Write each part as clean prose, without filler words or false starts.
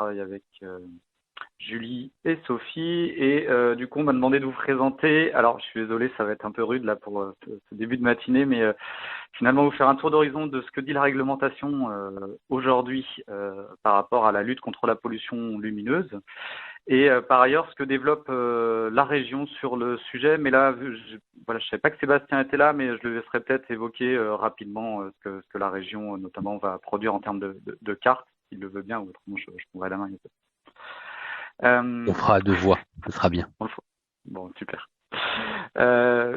travaille avec Julie et Sophie. Et du coup, on m'a demandé de vous présenter. Alors, je suis désolé, ça va être un peu rude là pour ce début de matinée, mais finalement, vous faire un tour d'horizon de ce que dit la réglementation aujourd'hui par rapport à la lutte contre la pollution lumineuse. Et par ailleurs, ce que développe la région sur le sujet. Mais là, voilà, je ne savais pas que Sébastien était là, mais je le laisserai peut-être évoquer rapidement ce que la région, notamment, va produire en termes de cartes, s'il le veut bien, ou autrement, je prendrai la main. On fera à deux voix, ce sera bien. Bon, super.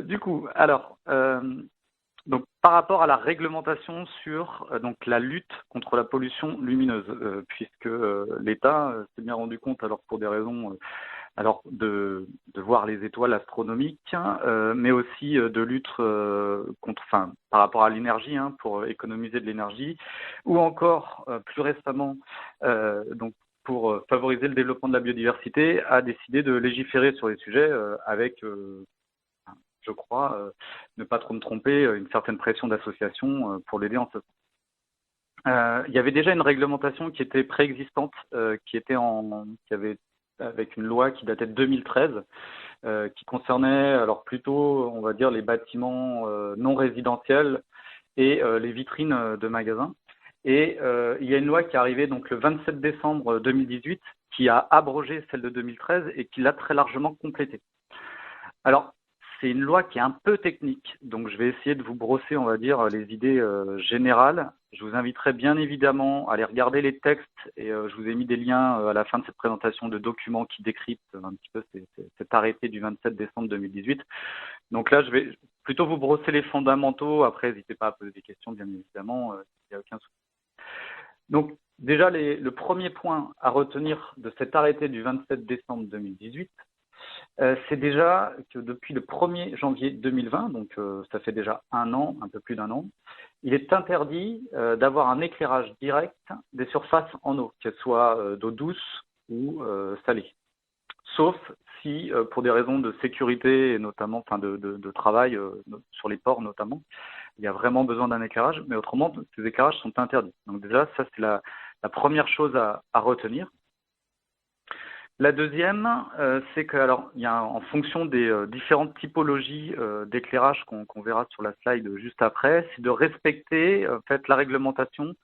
Du coup, alors, donc par rapport à la réglementation sur donc la lutte contre la pollution lumineuse, puisque l'État s'est bien rendu compte, alors pour des raisons alors de voir les étoiles astronomiques, mais aussi de lutte contre, enfin, par rapport à l'énergie, pour économiser de l'énergie, ou encore plus récemment, donc pour favoriser le développement de la biodiversité, a décidé de légiférer sur les sujets avec je crois, ne pas trop me tromper, une certaine pression d'association pour l'aider en ce sens. Il y avait déjà une réglementation qui était préexistante, qui avait avec une loi qui datait de 2013, qui concernait alors plutôt, on va dire, les bâtiments non résidentiels et les vitrines de magasins. Et il y a une loi qui est arrivée donc le 27 décembre 2018 qui a abrogé celle de 2013 et qui l'a très largement complétée. Alors, c'est une loi qui est un peu technique, donc je vais essayer de vous brosser, on va dire, les idées générales. Je vous inviterai bien évidemment à aller regarder les textes et je vous ai mis des liens à la fin de cette présentation de documents qui décryptent un petit peu cet arrêté du 27 décembre 2018. Donc là, je vais plutôt vous brosser les fondamentaux. Après, n'hésitez pas à poser des questions, bien évidemment, il n'y a aucun souci. Donc déjà, le premier point à retenir de cet arrêté du 27 décembre 2018, c'est déjà que depuis le 1er janvier 2020, donc ça fait déjà un an, un peu plus d'un an, il est interdit d'avoir un éclairage direct des surfaces en eau, qu'elles soient d'eau douce ou salée. Sauf si, pour des raisons de sécurité et notamment de travail sur les ports notamment, il y a vraiment besoin d'un éclairage, mais autrement, ces éclairages sont interdits. Donc déjà, ça c'est la première chose à retenir. La deuxième, c'est que, alors, il y a en fonction des différentes typologies d'éclairage qu'on verra sur la slide juste après, c'est de respecter, en fait, la réglementation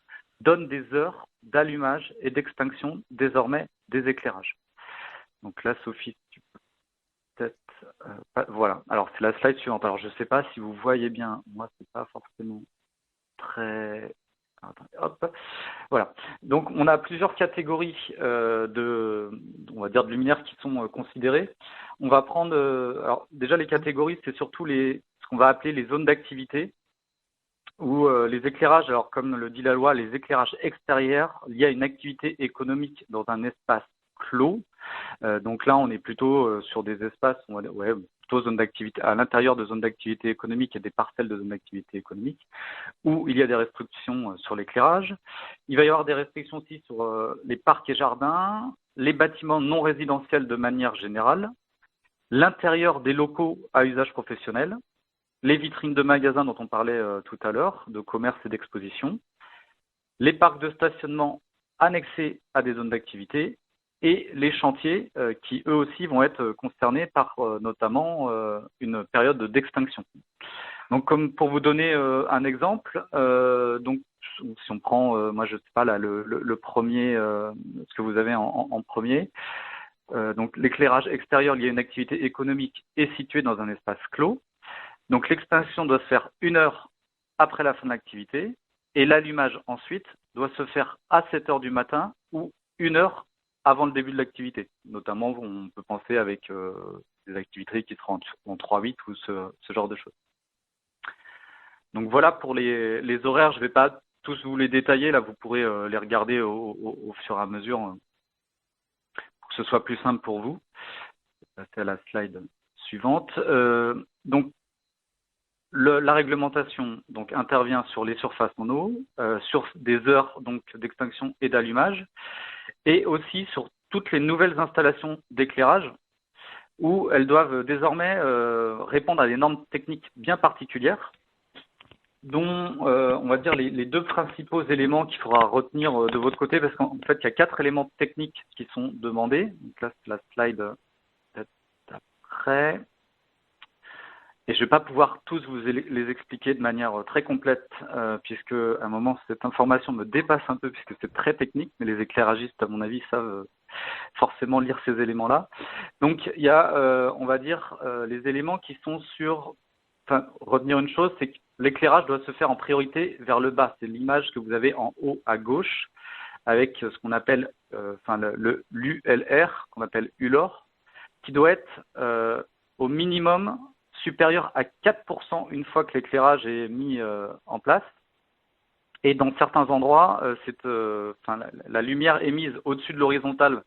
donne des heures d'allumage et d'extinction désormais des éclairages. Donc là, Sophie, tu peux peut-être, voilà. Alors c'est la slide suivante. Alors je ne sais pas si vous voyez bien. Moi, c'est pas forcément très. Attendez, hop. Voilà. Donc, on a plusieurs catégories on va dire, de luminaires qui sont considérées. On va prendre, alors déjà les catégories, c'est surtout ce qu'on va appeler les zones d'activité, ou les éclairages, alors comme le dit la loi, les éclairages extérieurs liés à une activité économique dans un espace clos. Donc là, on est plutôt sur des espaces, on va dire, ouais, plutôt zones d'activité, à l'intérieur de zones d'activité économique et des parcelles de zones d'activité économique, où il y a des restrictions sur l'éclairage. Il va y avoir des restrictions aussi sur les parcs et jardins, les bâtiments non résidentiels de manière générale, l'intérieur des locaux à usage professionnel, les vitrines de magasins dont on parlait tout à l'heure, de commerce et d'exposition, les parcs de stationnement annexés à des zones d'activité et les chantiers qui eux aussi vont être concernés par notamment une période d'extinction. Donc, comme pour vous donner un exemple, donc si on prend, moi je sais pas là, le premier, ce que vous avez en premier, donc l'éclairage extérieur lié à une activité économique est situé dans un espace clos. Donc l'extinction doit se faire 1 heure après la fin de l'activité et l'allumage ensuite doit se faire à 7 heures du matin ou 1 heure avant le début de l'activité. Notamment, on peut penser avec des activités qui seront en 3-8 ou ce genre de choses. Donc voilà pour les horaires, je ne vais pas tous vous les détailler, là vous pourrez les regarder au fur et à mesure pour que ce soit plus simple pour vous. C'est à la slide suivante. Donc la réglementation donc intervient sur les surfaces en eau, sur des heures donc d'extinction et d'allumage, et aussi sur toutes les nouvelles installations d'éclairage où elles doivent désormais répondre à des normes techniques bien particulières. dont on va dire les deux principaux éléments qu'il faudra retenir de votre côté, parce qu'en fait, il y a 4 éléments techniques qui sont demandés. Donc là, c'est la slide d'après. Et je ne vais pas pouvoir tous vous les expliquer de manière très complète, puisque à un moment, cette information me dépasse un peu, puisque c'est très technique, mais les éclairagistes, à mon avis, savent forcément lire ces éléments-là. Donc, il y a, on va dire, les éléments qui sont sur... Enfin, retenir une chose, c'est que l'éclairage doit se faire en priorité vers le bas. C'est l'image que vous avez en haut à gauche, avec ce qu'on appelle l'ULR, qu'on appelle ULOR, qui doit être au minimum supérieur à 4% une fois que l'éclairage est mis en place. Et dans certains endroits, la lumière émise au-dessus de l'horizontale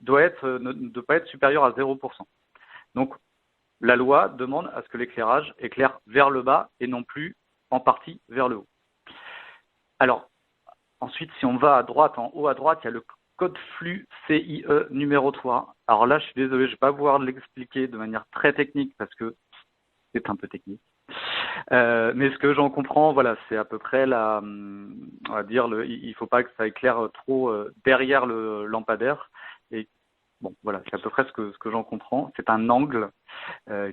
ne doit pas être supérieure à 0%. Donc, la loi demande à ce que l'éclairage éclaire vers le bas et non plus en partie vers le haut. Alors, ensuite, si on va à droite, en haut à droite, il y a le code flux CIE numéro 3. Alors là, je suis désolé, je ne vais pas pouvoir l'expliquer de manière très technique parce que c'est un peu technique. Mais ce que j'en comprends, voilà, c'est à peu près on va dire, il ne faut pas que ça éclaire trop derrière le lampadaire. Et bon, voilà, c'est à peu près ce que j'en comprends. C'est un angle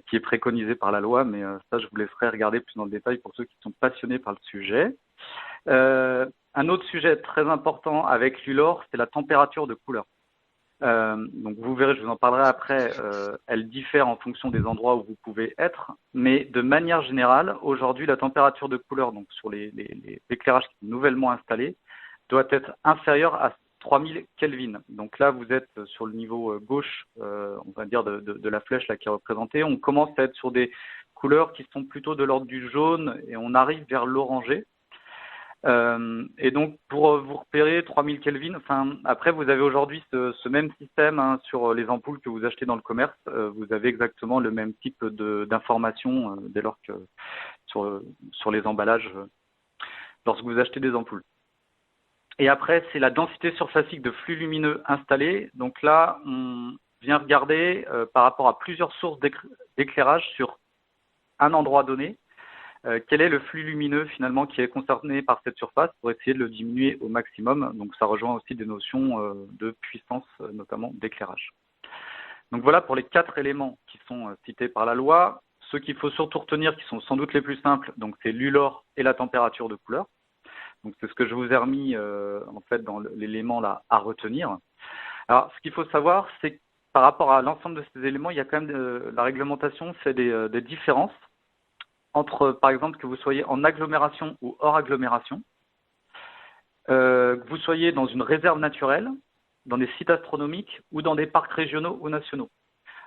qui est préconisé par la loi, mais ça, je vous laisserai regarder plus dans le détail pour ceux qui sont passionnés par le sujet. Un autre sujet très important avec l'ULOR, c'est la température de couleur. Donc vous verrez, je vous en parlerai après, elle diffère en fonction des endroits où vous pouvez être, mais de manière générale, aujourd'hui, la température de couleur donc sur les éclairages qui sont nouvellement installés doit être inférieure à 3000 Kelvin. Donc là, vous êtes sur le niveau gauche, on va dire, de la flèche là qui est représentée. On commence à être sur des couleurs qui sont plutôt de l'ordre du jaune et on arrive vers l'orangé. Et donc, pour vous repérer 3000 Kelvin, enfin, après, vous avez aujourd'hui ce même système sur les ampoules que vous achetez dans le commerce. Vous avez exactement le même type d'informations dès lors que sur les emballages lorsque vous achetez des ampoules. Et après, c'est la densité surfacique de flux lumineux installé. Donc là, on vient regarder par rapport à plusieurs sources d'éclairage sur un endroit donné, quel est le flux lumineux finalement qui est concerné par cette surface pour essayer de le diminuer au maximum. Donc ça rejoint aussi des notions de puissance, notamment d'éclairage. Donc voilà pour les 4 éléments qui sont cités par la loi. Ceux qu'il faut surtout retenir, qui sont sans doute les plus simples, donc c'est l'ULOR et la température de couleur. Donc c'est ce que je vous ai remis en fait dans l'élément là à retenir. Alors ce qu'il faut savoir, c'est que par rapport à l'ensemble de ces éléments, il y a quand même la réglementation fait des différences entre, par exemple, que vous soyez en agglomération ou hors agglomération, que vous soyez dans une réserve naturelle, dans des sites astronomiques ou dans des parcs régionaux ou nationaux.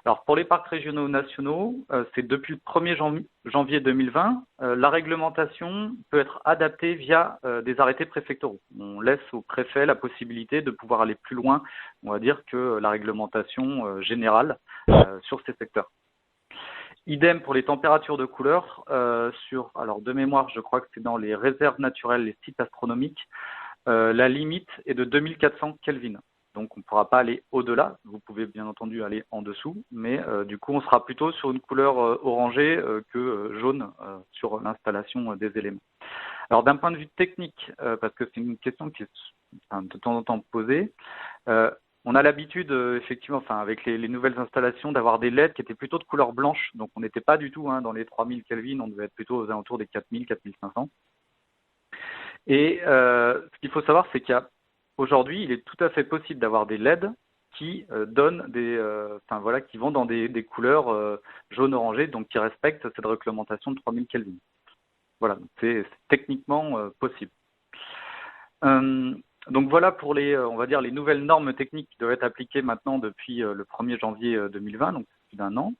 Alors, pour les parcs régionaux ou nationaux, c'est depuis le 1er janvier 2020, la réglementation peut être adaptée via des arrêtés préfectoraux. On laisse au préfet la possibilité de pouvoir aller plus loin, on va dire, que la réglementation générale sur ces secteurs. Idem pour les températures de couleur, alors de mémoire, je crois que c'est dans les réserves naturelles, les sites astronomiques, la limite est de 2400 Kelvin. Donc on ne pourra pas aller au-delà, vous pouvez bien entendu aller en dessous, mais du coup on sera plutôt sur une couleur orangée que jaune sur l'installation des éléments. Alors d'un point de vue technique, parce que c'est une question qui est de temps en temps posée, on a l'habitude, effectivement, enfin, avec les nouvelles installations, d'avoir des LED qui étaient plutôt de couleur blanche. Donc, on n'était pas du tout dans les 3000 Kelvin, on devait être plutôt aux alentours des 4000, 4500. Et ce qu'il faut savoir, c'est qu'aujourd'hui, il est tout à fait possible d'avoir des LED qui donnent qui vont dans des couleurs jaune-orangé, donc qui respectent cette réglementation de 3000 Kelvin. Voilà, c'est techniquement possible. Donc voilà pour on va dire, les nouvelles normes techniques qui doivent être appliquées maintenant depuis le 1er janvier 2020, donc plus d'1 an.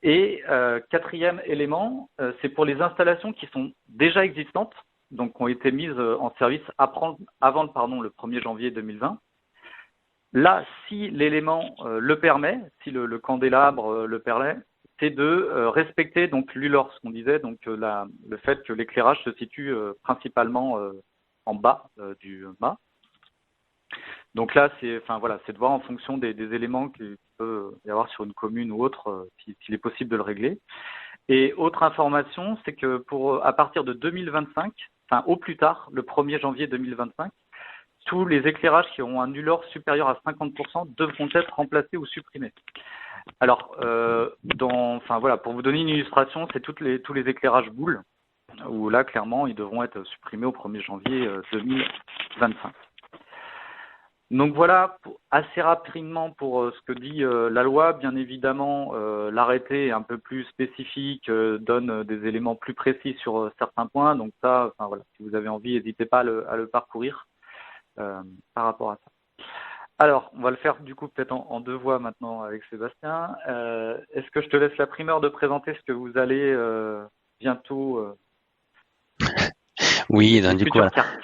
Et quatrième élément, c'est pour les installations qui sont déjà existantes, donc qui ont été mises en service avant le 1er janvier 2020. Là, si l'élément le permet, si le candélabre le permet, c'est de respecter donc l'ULOR, ce qu'on disait, donc le fait que l'éclairage se situe principalement en bas du mât. Donc là, c'est de voir en fonction des éléments qu'il peut y avoir sur une commune ou autre, s'il est possible de le régler. Et autre information, c'est que à partir de 2025, enfin au plus tard, le 1er janvier 2025, tous les éclairages qui auront un nulor supérieur à 50% devront être remplacés ou supprimés. Alors, enfin voilà, pour vous donner une illustration, c'est tous les éclairages boules, où là, clairement, ils devront être supprimés au 1er janvier 2025. Donc voilà, assez rapidement pour ce que dit la loi. Bien évidemment, l'arrêté est un peu plus spécifique, donne des éléments plus précis sur certains points. Donc ça, enfin voilà, si vous avez envie, n'hésitez pas à le parcourir par rapport à ça. Alors, on va le faire du coup peut-être en deux voix maintenant avec Sébastien. Est-ce que je te laisse la primeur de présenter ce que vous allez bientôt Oui, les du coup, futures voilà. cartes?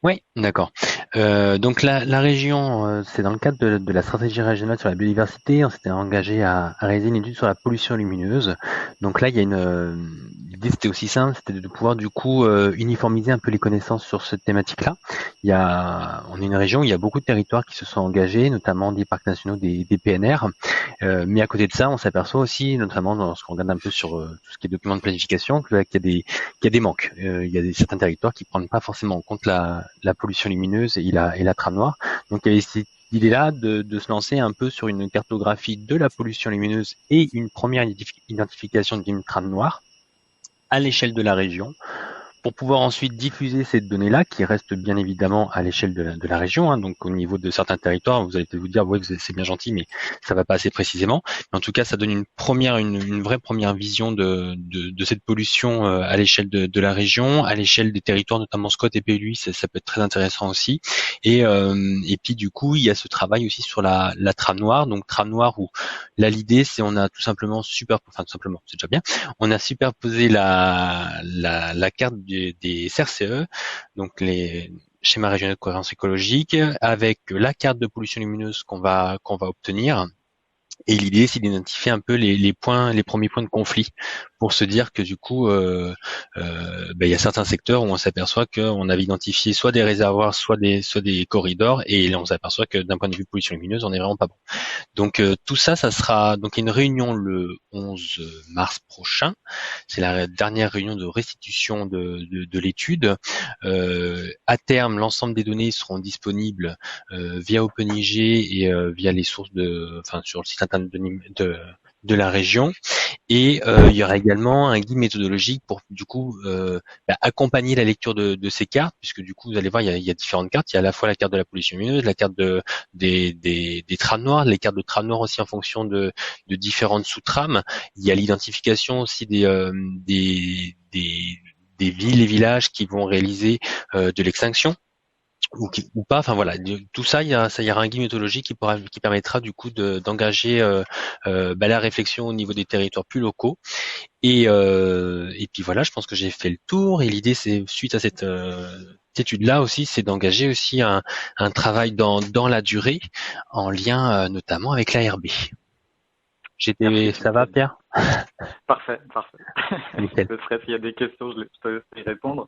Oui, d'accord. Donc la région, c'est dans le cadre de la stratégie régionale sur la biodiversité, on s'était engagé à réaliser une étude sur la pollution lumineuse. Donc là, il y a l'idée c'était aussi simple, c'était de pouvoir du coup uniformiser un peu les connaissances sur cette thématique-là. On est une région où il y a beaucoup de territoires qui se sont engagés, notamment des parcs nationaux, des PNR. Mais à côté de ça, on s'aperçoit aussi, notamment lorsqu'on regarde un peu sur tout ce qui est documents de planification, qu'il y a des manques. Il y a certains territoires qui prennent pas forcément en compte la pollution lumineuse et la trame noire. Donc il y a cette idée-là de se lancer un peu sur une cartographie de la pollution lumineuse et une première identification d'une trame noire à l'échelle de la région, pour pouvoir ensuite diffuser ces données-là, qui restent bien évidemment à l'échelle de la région. Hein, donc au niveau de certains territoires, vous allez peut-être vous dire, oui, c'est bien gentil, mais ça va pas assez précisément. Mais en tout cas, ça donne une vraie première vision de cette pollution à l'échelle de la région, à l'échelle des territoires, notamment Scott et PLUI, ça peut être très intéressant aussi. Et puis du coup, il y a ce travail aussi sur la trame noire. Donc trame noire où là, l'idée, c'est on a tout simplement c'est déjà bien, on a superposé la carte des CRCE, donc les schémas régionaux de cohérence écologique, avec la carte de pollution lumineuse qu'on va obtenir. Et l'idée, c'est d'identifier un peu les premiers points de conflit, pour se dire que du coup, il y a certains secteurs où on s'aperçoit qu'on avait identifié soit des réservoirs, soit des corridors, et là on s'aperçoit que d'un point de vue pollution lumineuse, on est vraiment pas bon. Donc tout ça, ça sera donc une réunion le 11 mars prochain. C'est la dernière réunion de restitution de l'étude. À terme, l'ensemble des données seront disponibles via OpenIG et via les sources sur le site internet de la région. Et il y aura également un guide méthodologique pour du coup accompagner la lecture de ces cartes, puisque du coup vous allez voir il y a différentes cartes. Il y a à la fois la carte de la pollution lumineuse, la carte des trames noires, les cartes de trames noires aussi en fonction de différentes sous-trames. Il y a l'identification aussi des villes et villages qui vont réaliser de l'extinction ou pas. Enfin voilà, tout ça, il y aura un guide méthodologique qui permettra du coup d'engager la réflexion au niveau des territoires plus locaux. Et puis voilà, je pense que j'ai fait le tour. Et l'idée, c'est suite à cette étude-là aussi, c'est d'engager aussi un travail dans la durée, en lien notamment avec l'ARB. Merci, Ça va, Pierre? Parfait, parfait. Nickel. Je te laisse, s'il y a des questions, je te laisse y répondre.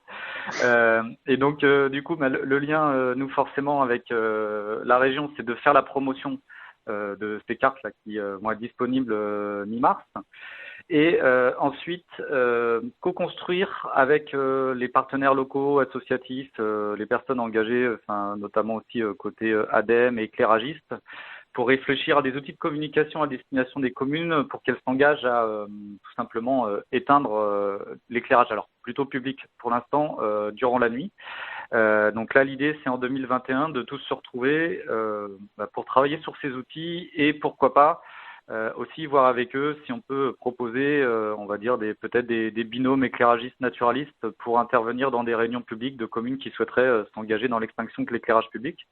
Et donc, du coup, le lien, nous, forcément, avec la région, c'est de faire la promotion de ces cartes-là qui vont être disponibles mi-mars. Et ensuite, co-construire avec les partenaires locaux, associatifs, les personnes engagées, notamment aussi côté ADEME et éclairagistes, pour réfléchir à des outils de communication à destination des communes pour qu'elles s'engagent à tout simplement éteindre l'éclairage, alors plutôt public pour l'instant, durant la nuit. Donc là, l'idée, c'est en 2021 de tous se retrouver pour travailler sur ces outils et pourquoi pas aussi voir avec eux si on peut proposer, on va dire, peut-être des binômes éclairagistes naturalistes pour intervenir dans des réunions publiques de communes qui souhaiteraient s'engager dans l'extinction de l'éclairage public,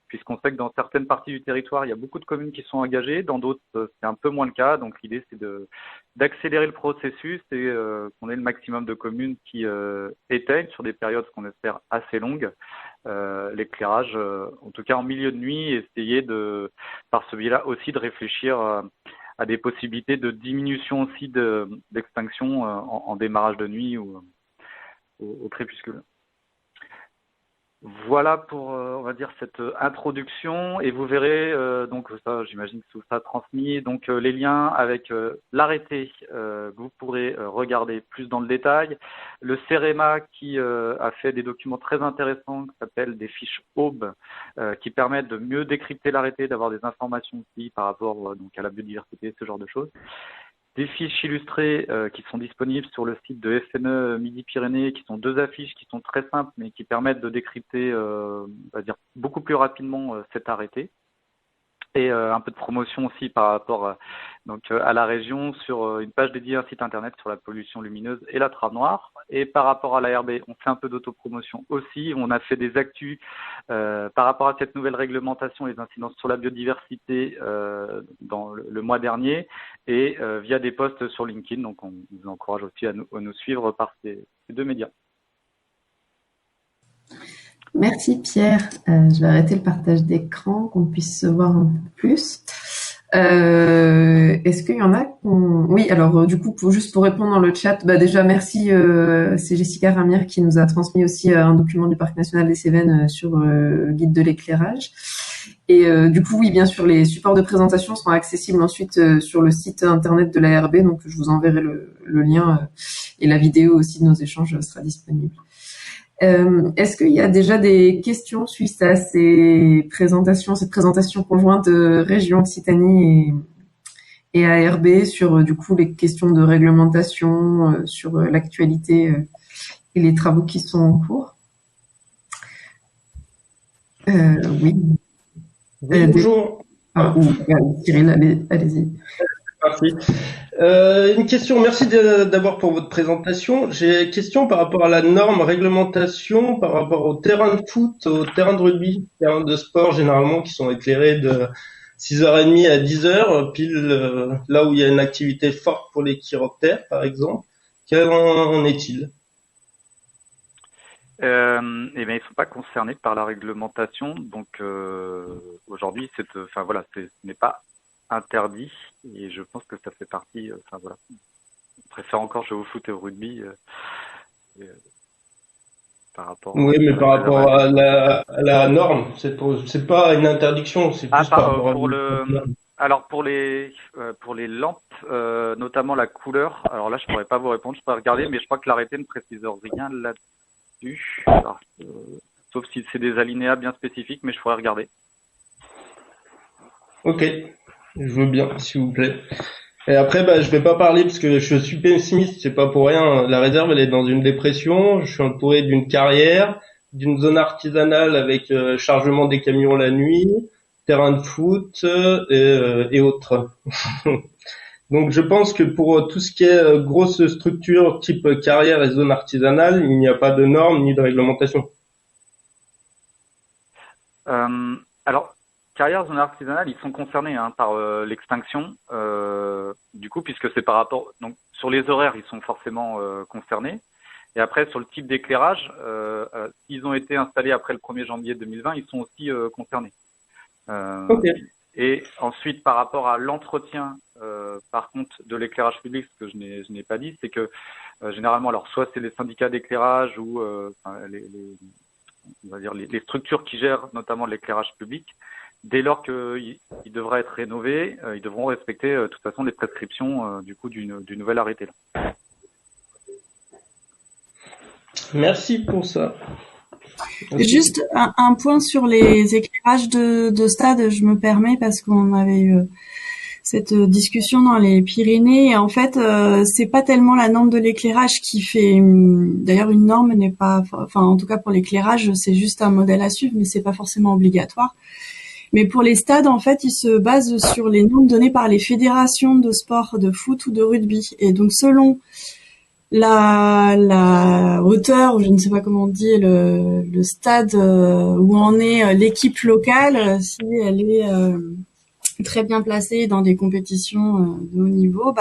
puisqu'on sait que dans certaines parties du territoire, il y a beaucoup de communes qui sont engagées, dans d'autres, c'est un peu moins le cas. Donc l'idée, c'est d'accélérer le processus et qu'on ait le maximum de communes qui éteignent sur des périodes qu'on espère assez longues l'éclairage, en tout cas en milieu de nuit, et essayer par ce biais-là aussi de réfléchir à des possibilités de diminution aussi d'extinction en démarrage de nuit ou au crépuscule. Voilà pour, on va dire, cette introduction. Et vous verrez, donc ça, j'imagine que tout ça transmis, donc les liens avec l'arrêté que vous pourrez regarder plus dans le détail. Le CEREMA qui a fait des documents très intéressants qui s'appellent des fiches Aube, qui permettent de mieux décrypter l'arrêté, d'avoir des informations aussi par rapport donc à la biodiversité, ce genre de choses. Des fiches illustrées qui sont disponibles sur le site de FNE Midi-Pyrénées, qui sont 2 affiches qui sont très simples, mais qui permettent de décrypter, on va dire, beaucoup plus rapidement cet arrêté. Et un peu de promotion aussi par rapport donc à la région sur une page dédiée à un site internet sur la pollution lumineuse et la trame noire. Et par rapport à l'ARB, on fait un peu d'autopromotion aussi. On a fait des actus par rapport à cette nouvelle réglementation et les incidences sur la biodiversité dans le mois dernier et via des posts sur LinkedIn. Donc on vous encourage aussi à nous suivre par ces 2 médias. Merci Pierre. Je vais arrêter le partage d'écran, qu'on puisse se voir un peu plus. Est-ce qu'il y en a Oui, alors du coup, juste pour répondre dans le chat, déjà merci, c'est Jessica Ramier qui nous a transmis aussi un document du Parc national des Cévennes sur guide de l'éclairage. Et du coup, oui, bien sûr, les supports de présentation seront accessibles ensuite sur le site internet de l'ARB, donc je vous enverrai le lien et la vidéo aussi de nos échanges sera disponible. Est-ce qu'il y a déjà des questions suite à cette présentation conjointe de région Occitanie et ARB sur du coup les questions de réglementation, sur l'actualité et les travaux qui sont en cours? Oui. Oui, bonjour. Cyril, allez-y. Merci. Une question, merci d'abord pour votre présentation. J'ai une question par rapport à la norme réglementation, par rapport au terrain de foot, au terrain de rugby, terrain de sport généralement qui sont éclairés de 6h30 à 10h, pile là où il y a une activité forte pour les chiroptères par exemple. Quel en est-il? Eh bien, ils ne sont pas concernés par la réglementation, donc aujourd'hui, ce n'est pas interdit et je pense que ça fait partie. On préfère encore jouer au foot et au rugby par rapport. Oui, mais par rapport à la norme, c'est pas une interdiction, c'est plus par rapport Alors pour les lampes, notamment la couleur. Alors là, je pourrais pas vous répondre, je pourrais regarder, mais je crois que l'arrêté ne précise rien là-dessus. Sauf si c'est des alinéas bien spécifiques, mais je pourrais regarder. Ok. Je veux bien, s'il vous plaît. Et après, je vais pas parler parce que je suis pessimiste, c'est pas pour rien. La réserve, elle est dans une dépression. Je suis entouré d'une carrière, d'une zone artisanale avec chargement des camions la nuit, terrain de foot et autres. Donc, je pense que pour tout ce qui est grosse structure type carrière et zone artisanale, il n'y a pas de normes ni de réglementation. Alors. Carrières zone artisanale, ils sont concernés par l'extinction, du coup, puisque c'est par rapport. Donc, sur les horaires, ils sont forcément concernés. Et après, sur le type d'éclairage, s'ils ont été installés après le 1er janvier 2020, ils sont aussi concernés. Okay. Et ensuite, par rapport à l'entretien, par contre, de l'éclairage public, ce que je n'ai pas dit, c'est que généralement, alors soit c'est les syndicats d'éclairage ou on va dire les structures qui gèrent notamment l'éclairage public. Dès lors qu'il devra être rénové, ils devront respecter de toute façon les prescriptions du nouvel arrêté. Là. Merci pour ça. Juste un point sur les éclairages de stade, je me permets parce qu'on avait eu cette discussion dans les Pyrénées. Et en fait, c'est pas tellement la norme de l'éclairage qui fait. D'ailleurs, une norme n'est pas. Enfin, en tout cas pour l'éclairage, c'est juste un modèle à suivre, mais c'est pas forcément obligatoire. Mais pour les stades, en fait, ils se basent sur les normes données par les fédérations de sport, de foot ou de rugby. Et donc, selon la hauteur, ou je ne sais pas comment on dit, le stade où en est l'équipe locale, si elle est très bien placée dans des compétitions de haut niveau,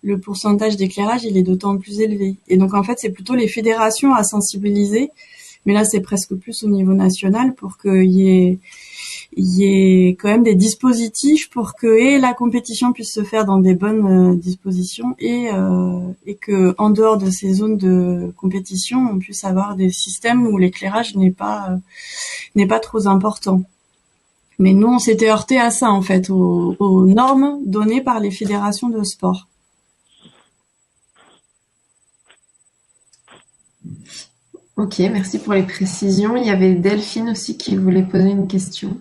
le pourcentage d'éclairage, il est d'autant plus élevé. Et donc, en fait, c'est plutôt les fédérations à sensibiliser. Mais là, c'est presque plus au niveau national pour qu'il y ait il y ait quand même des dispositifs pour que et la compétition puisse se faire dans des bonnes dispositions et que en dehors de ces zones de compétition, on puisse avoir des systèmes où l'éclairage n'est pas trop important. Mais nous, on s'était heurté à ça, en fait, aux normes données par les fédérations de sport. Ok, merci pour les précisions. Il y avait Delphine aussi qui voulait poser une question.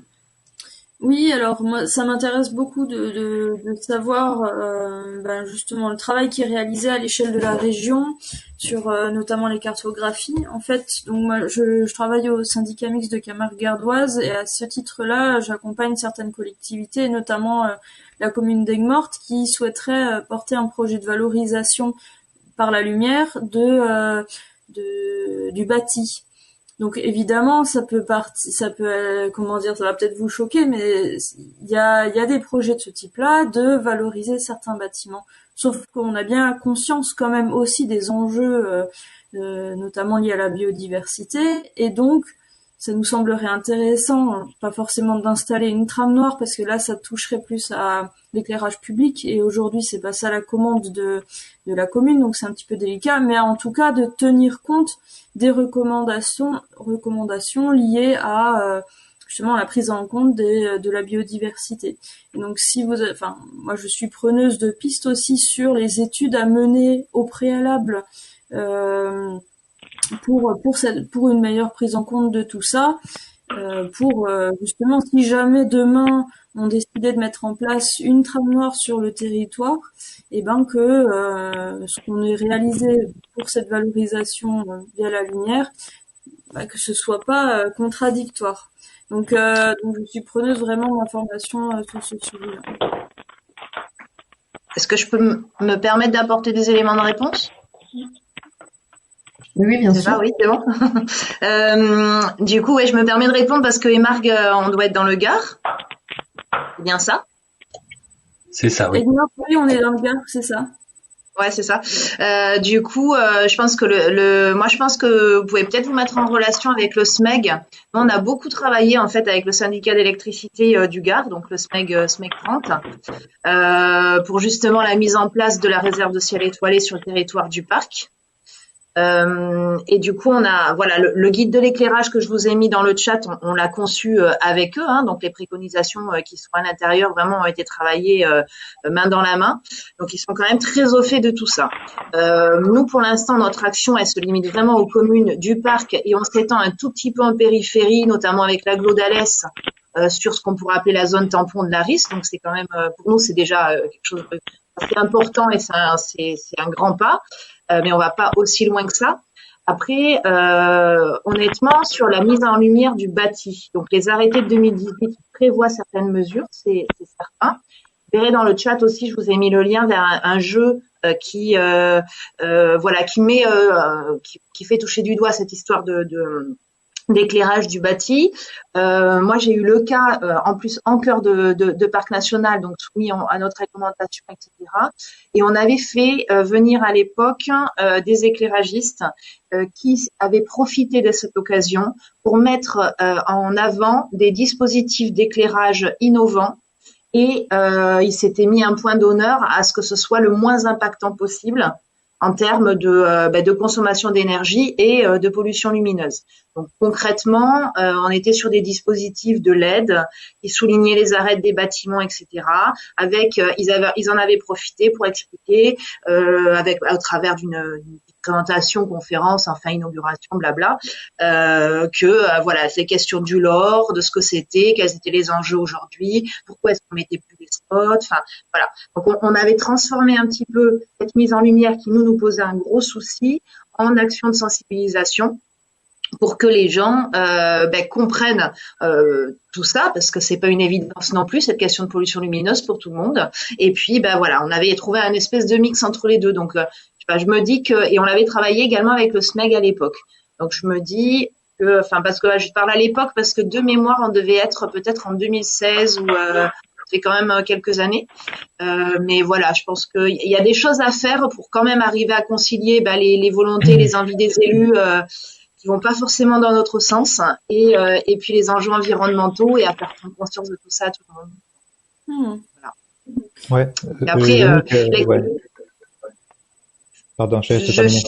Oui, alors moi, ça m'intéresse beaucoup de savoir justement le travail qui est réalisé à l'échelle de la région sur notamment les cartographies. En fait, donc moi, je travaille au syndicat mixte de Camargue gardoise et à ce titre-là, j'accompagne certaines collectivités, notamment la commune d'Aigues-Mortes, qui souhaiterait porter un projet de valorisation par la lumière du bâti. Donc évidemment, ça va peut-être vous choquer, mais il y a des projets de ce type-là de valoriser certains bâtiments. Sauf qu'on a bien conscience quand même aussi des enjeux, notamment liés à la biodiversité, et donc ça nous semblerait intéressant, pas forcément d'installer une trame noire, parce que là, ça toucherait plus à l'éclairage public, et aujourd'hui, c'est pas ça la commande de la commune, donc c'est un petit peu délicat, mais en tout cas, de tenir compte des recommandations liées à justement la prise en compte de la biodiversité. Et donc, moi, je suis preneuse de pistes aussi sur les études à mener au préalable, pour une meilleure prise en compte de tout ça, justement, si jamais demain on décidait de mettre en place une trame noire sur le territoire, et que ce qu'on ait réalisé pour cette valorisation via la lumière, que ce soit pas contradictoire. Donc je suis preneuse vraiment d'informations sur ce sujet-là. Est-ce que je peux me permettre d'apporter des éléments de réponse ? Oui, bien sûr. Oui, c'est bon. Du coup, je me permets de répondre parce que Émargues, on doit être dans le Gard. C'est bien ça ? C'est ça, oui. Oui, on est dans le Gard, c'est ça. Ouais, c'est ça. Du coup, je pense que moi, je pense que vous pouvez peut-être vous mettre en relation avec le SMEG. Nous, on a beaucoup travaillé en fait avec le syndicat d'électricité du Gard, donc le SMEG 30, pour justement la mise en place de la réserve de ciel étoilé sur le territoire du parc. Et du coup, on a le guide de l'éclairage que je vous ai mis dans le chat, on l'a conçu avec eux, donc les préconisations qui sont à l'intérieur vraiment ont été travaillées main dans la main. Donc ils sont quand même très au fait de tout ça. Nous, pour l'instant, notre action, elle se limite vraiment aux communes du parc et on s'étend un tout petit peu en périphérie, notamment avec l'agglo d'Alès, sur ce qu'on pourrait appeler la zone tampon de la RIS. Donc c'est quand même, pour nous, c'est déjà quelque chose d'assez important et c'est un grand pas. Mais on va pas aussi loin que ça. Après, honnêtement, sur la mise en lumière du bâti, donc les arrêtés de 2018 prévoient certaines mesures, c'est certain. Vous verrez dans le chat aussi, je vous ai mis le lien vers un jeu qui fait toucher du doigt cette histoire d'éclairage du bâti. Moi, j'ai eu le cas, en plus, en cœur de parc national, donc soumis à notre réglementation, etc. Et on avait fait venir à l'époque des éclairagistes qui avaient profité de cette occasion pour mettre en avant des dispositifs d'éclairage innovants. Et il s'était mis un point d'honneur à ce que ce soit le moins impactant possible en termes de consommation d'énergie et de pollution lumineuse. Donc concrètement, on était sur des dispositifs de LED qui soulignaient les arêtes des bâtiments, etc. Avec, ils en avaient profité pour expliquer, au travers d'une présentation, conférence, enfin inauguration, blabla, ces questions du lore, de ce que c'était, quels étaient les enjeux aujourd'hui, pourquoi est-ce qu'on mettait plus les spots, enfin voilà. Donc on avait transformé un petit peu cette mise en lumière qui nous posait un gros souci en action de sensibilisation pour que les gens comprennent tout ça, parce que c'est pas une évidence non plus cette question de pollution lumineuse pour tout le monde. Et puis on avait trouvé un espèce de mix entre les deux. Donc je me dis que, et on l'avait travaillé également avec le SMEG à l'époque. Donc je me dis que, parce que je parle à l'époque parce que de mémoire on devait être peut-être en 2016 ou ça fait quand même quelques années. Mais voilà, je pense qu'il y a des choses à faire pour quand même arriver à concilier les volontés, les envies des élus. qui vont pas forcément dans notre sens, et puis les enjeux environnementaux et à faire prendre conscience de tout ça à tout le monde. Voilà. Ouais. Et après, Yannick, ouais. Pardon, je laisse terminer.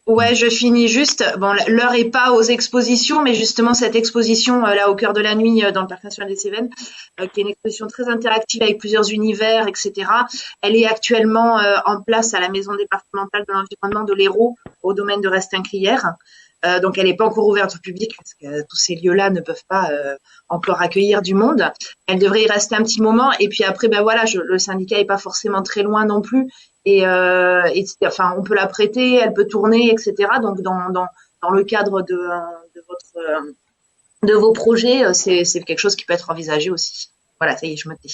Ouais, je finis juste. Bon, l'heure est pas aux expositions, mais justement cette exposition là au cœur de la nuit dans le parc national des Cévennes, qui est une exposition très interactive avec plusieurs univers, etc. Elle est actuellement en place à la maison départementale de l'environnement de l'Hérault, au domaine de Restincrières. Donc elle n'est pas encore ouverte au public parce que tous ces lieux-là ne peuvent pas encore accueillir du monde. Elle devrait y rester un petit moment et puis après ben voilà, le syndicat est pas forcément très loin non plus et enfin on peut la prêter, elle peut tourner, etc. Donc dans le cadre de vos projets, c'est quelque chose qui peut être envisagé aussi. Voilà, ça y est, je me tais.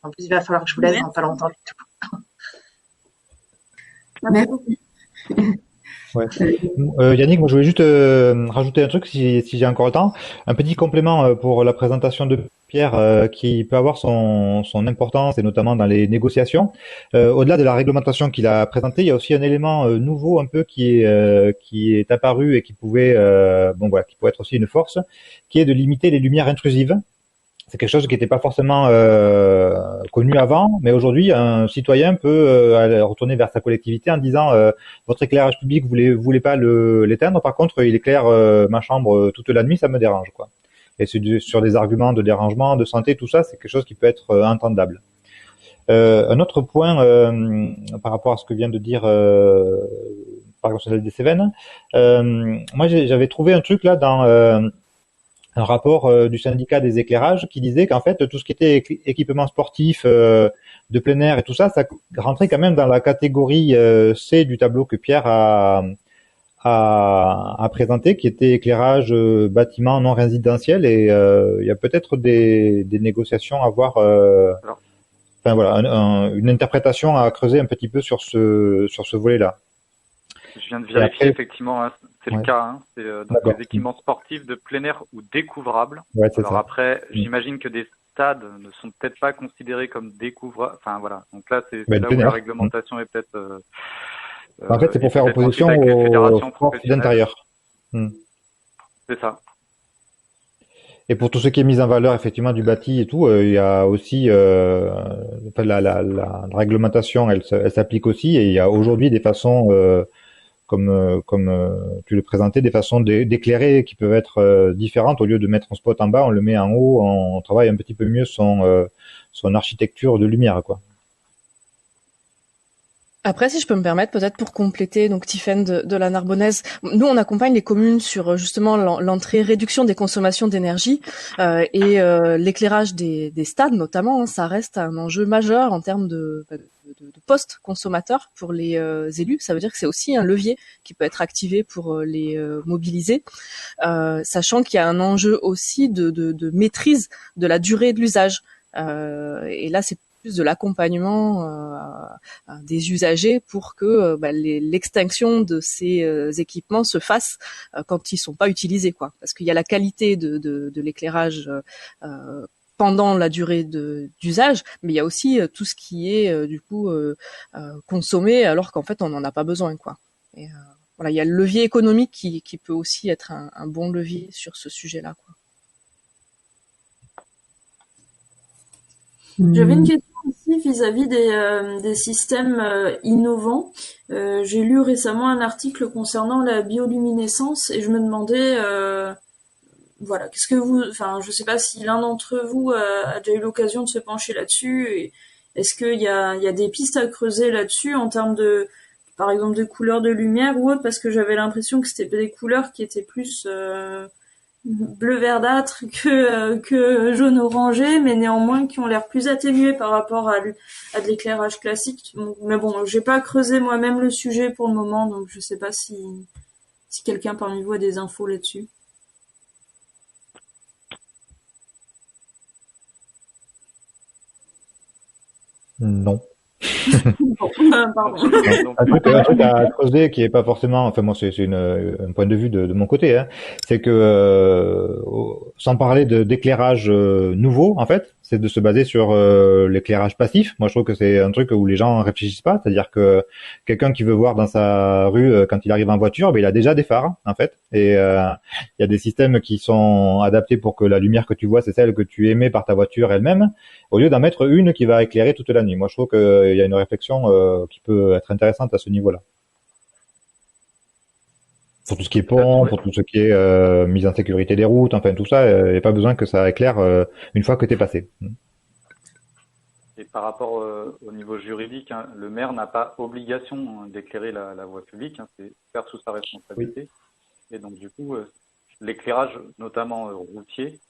En plus il va falloir que je vous laisse dans pas longtemps du tout. Merci. Ouais. Yannick, moi je voulais juste rajouter un truc si j'ai encore le temps, un petit complément pour la présentation de Pierre qui peut avoir son importance et notamment dans les négociations. Au-delà de la réglementation qu'il a présentée, il y a aussi un élément nouveau un peu qui est apparu et qui pouvait qui pourrait être aussi une force, qui est de limiter les lumières intrusives. C'est quelque chose qui n'était pas forcément connu avant, mais aujourd'hui, un citoyen peut retourner vers sa collectivité en disant votre éclairage public, vous voulez pas l'éteindre, par contre, il éclaire ma chambre toute la nuit, ça me dérange, quoi. Et c'est sur des arguments de dérangement, de santé, tout ça, c'est quelque chose qui peut être entendable. Un autre point par rapport à ce que vient de dire Parc national des Cévennes, moi j'avais trouvé un truc là dans un rapport du syndicat des éclairages qui disait qu'en fait tout ce qui était équipement sportif de plein air et tout ça, ça rentrait quand même dans la catégorie C du tableau que Pierre a présenté, qui était éclairage bâtiment non résidentiel, et il y a peut-être des négociations à voir. Enfin voilà, une interprétation à creuser un petit peu sur ce volet-là. Je viens de vérifier, effectivement, hein, c'est le cas. Hein, c'est donc D'accord. des équipements sportifs de plein air ou découvrables. Ouais, c'est Alors ça. après, j'imagine que des stades ne sont peut-être pas considérés comme découvrables. Enfin voilà, donc là c'est Mais là plein où la air. réglementation est peut-être. En fait, c'est pour faire peut-être opposition ensuite avec les aux fédérations sports professionnelles. d'intérieur. C'est ça. Et pour tout ce qui est mise en valeur effectivement du bâti et tout, il y a aussi enfin, la réglementation, elle s'applique aussi, et il y a aujourd'hui des façons comme tu le présentais, des façons d'éclairer qui peuvent être différentes. Au lieu de mettre un spot en bas, on le met en haut, on travaille un petit peu mieux son architecture de lumière, quoi. Après, si je peux me permettre, peut-être pour compléter, donc Tiffaine de la Narbonnaise, nous on accompagne les communes sur justement l'entrée réduction des consommations d'énergie et l'éclairage des stades notamment, hein, ça reste un enjeu majeur en termes de postes consommateurs pour les élus. Ça veut dire que c'est aussi un levier qui peut être activé pour les mobiliser, sachant qu'il y a un enjeu aussi de maîtrise de la durée de l'usage. Et là, c'est de l'accompagnement des usagers pour que l'extinction de ces équipements se fasse quand ils sont pas utilisés, quoi. Parce qu'il y a la qualité de l'éclairage pendant la durée d'usage, mais il y a aussi tout ce qui est du coup consommé alors qu'en fait on n'en a pas besoin, quoi. Et voilà, il y a le levier économique qui peut aussi être un bon levier sur ce sujet-là, quoi. J'avais une question aussi vis-à-vis des systèmes innovants. J'ai lu récemment un article concernant la bioluminescence et je me demandais, voilà, qu'est-ce que enfin, je sais pas si l'un d'entre vous a déjà eu l'occasion de se pencher là-dessus. Et est-ce qu'il y a des pistes à creuser là-dessus en termes par exemple, de couleurs de lumière ou autre, parce que j'avais l'impression que c'était des couleurs qui étaient plus bleu verdâtre que jaune orangé, mais néanmoins qui ont l'air plus atténués par rapport à de l'éclairage classique. Mais bon, j'ai pas creusé moi-même le sujet pour le moment, donc je sais pas si quelqu'un parmi vous a des infos là-dessus. Non. Pardon. Un truc à creuser qui est pas forcément, enfin moi c'est un point de vue de mon côté, hein, c'est que sans parler d'éclairage nouveau, en fait, c'est de se baser sur l'éclairage passif. Moi, je trouve que c'est un truc où les gens réfléchissent pas, c'est-à-dire que quelqu'un qui veut voir dans sa rue quand il arrive en voiture, ben, il a déjà des phares en fait, et il y a des systèmes qui sont adaptés pour que la lumière que tu vois, c'est celle que tu émets par ta voiture elle-même, au lieu d'en mettre une qui va éclairer toute la nuit. Moi, je trouve qu'il y a une réflexion qui peut être intéressante à ce niveau-là. Pour tout ce qui est pont, pour tout ce qui est mise en sécurité des routes, enfin tout ça, il n'y a pas besoin que ça éclaire une fois que tu es passé. Et par rapport au niveau juridique, hein, le maire n'a pas obligation d'éclairer la voie publique, hein, c'est faire sous sa responsabilité. Oui. Et donc du coup, l'éclairage, notamment routier,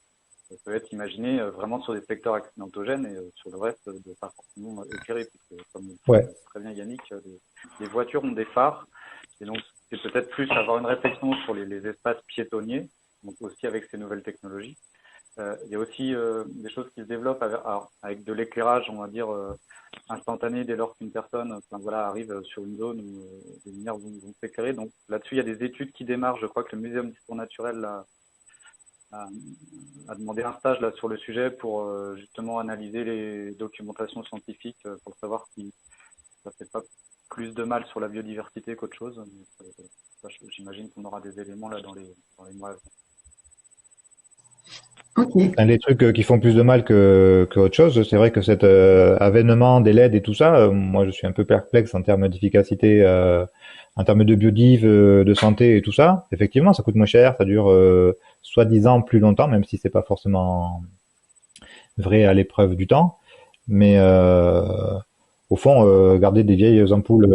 peut être imaginé vraiment sur des secteurs accidentogènes et sur le reste de pas forcément éclairé, puisque comme le dit très bien Yannick, les voitures ont des phares, et donc c'est peut-être plus avoir une réflexion sur les espaces piétonniers, donc aussi avec ces nouvelles technologies. Il y a aussi des choses qui se développent avec de l'éclairage, on va dire, instantané dès lors qu'une personne arrive sur une zone où les lumières vont s'éclairer. Donc là-dessus, il y a des études qui démarrent. Je crois que le Muséum d'histoire naturelle a demandé un stage là, sur le sujet pour justement analyser les documentations scientifiques pour savoir si ça fait pas plus de mal sur la biodiversité qu'autre chose. J'imagine qu'on aura des éléments là dans les mois à venir. Okay. Les trucs qui font plus de mal que autre chose, c'est vrai que cet avènement des LED et tout ça, moi je suis un peu perplexe en termes d'efficacité, en termes de biodiv, de santé et tout ça. Effectivement, ça coûte moins cher, ça dure soi-disant plus longtemps, même si c'est pas forcément vrai à l'épreuve du temps. Mais au fond, garder des vieilles ampoules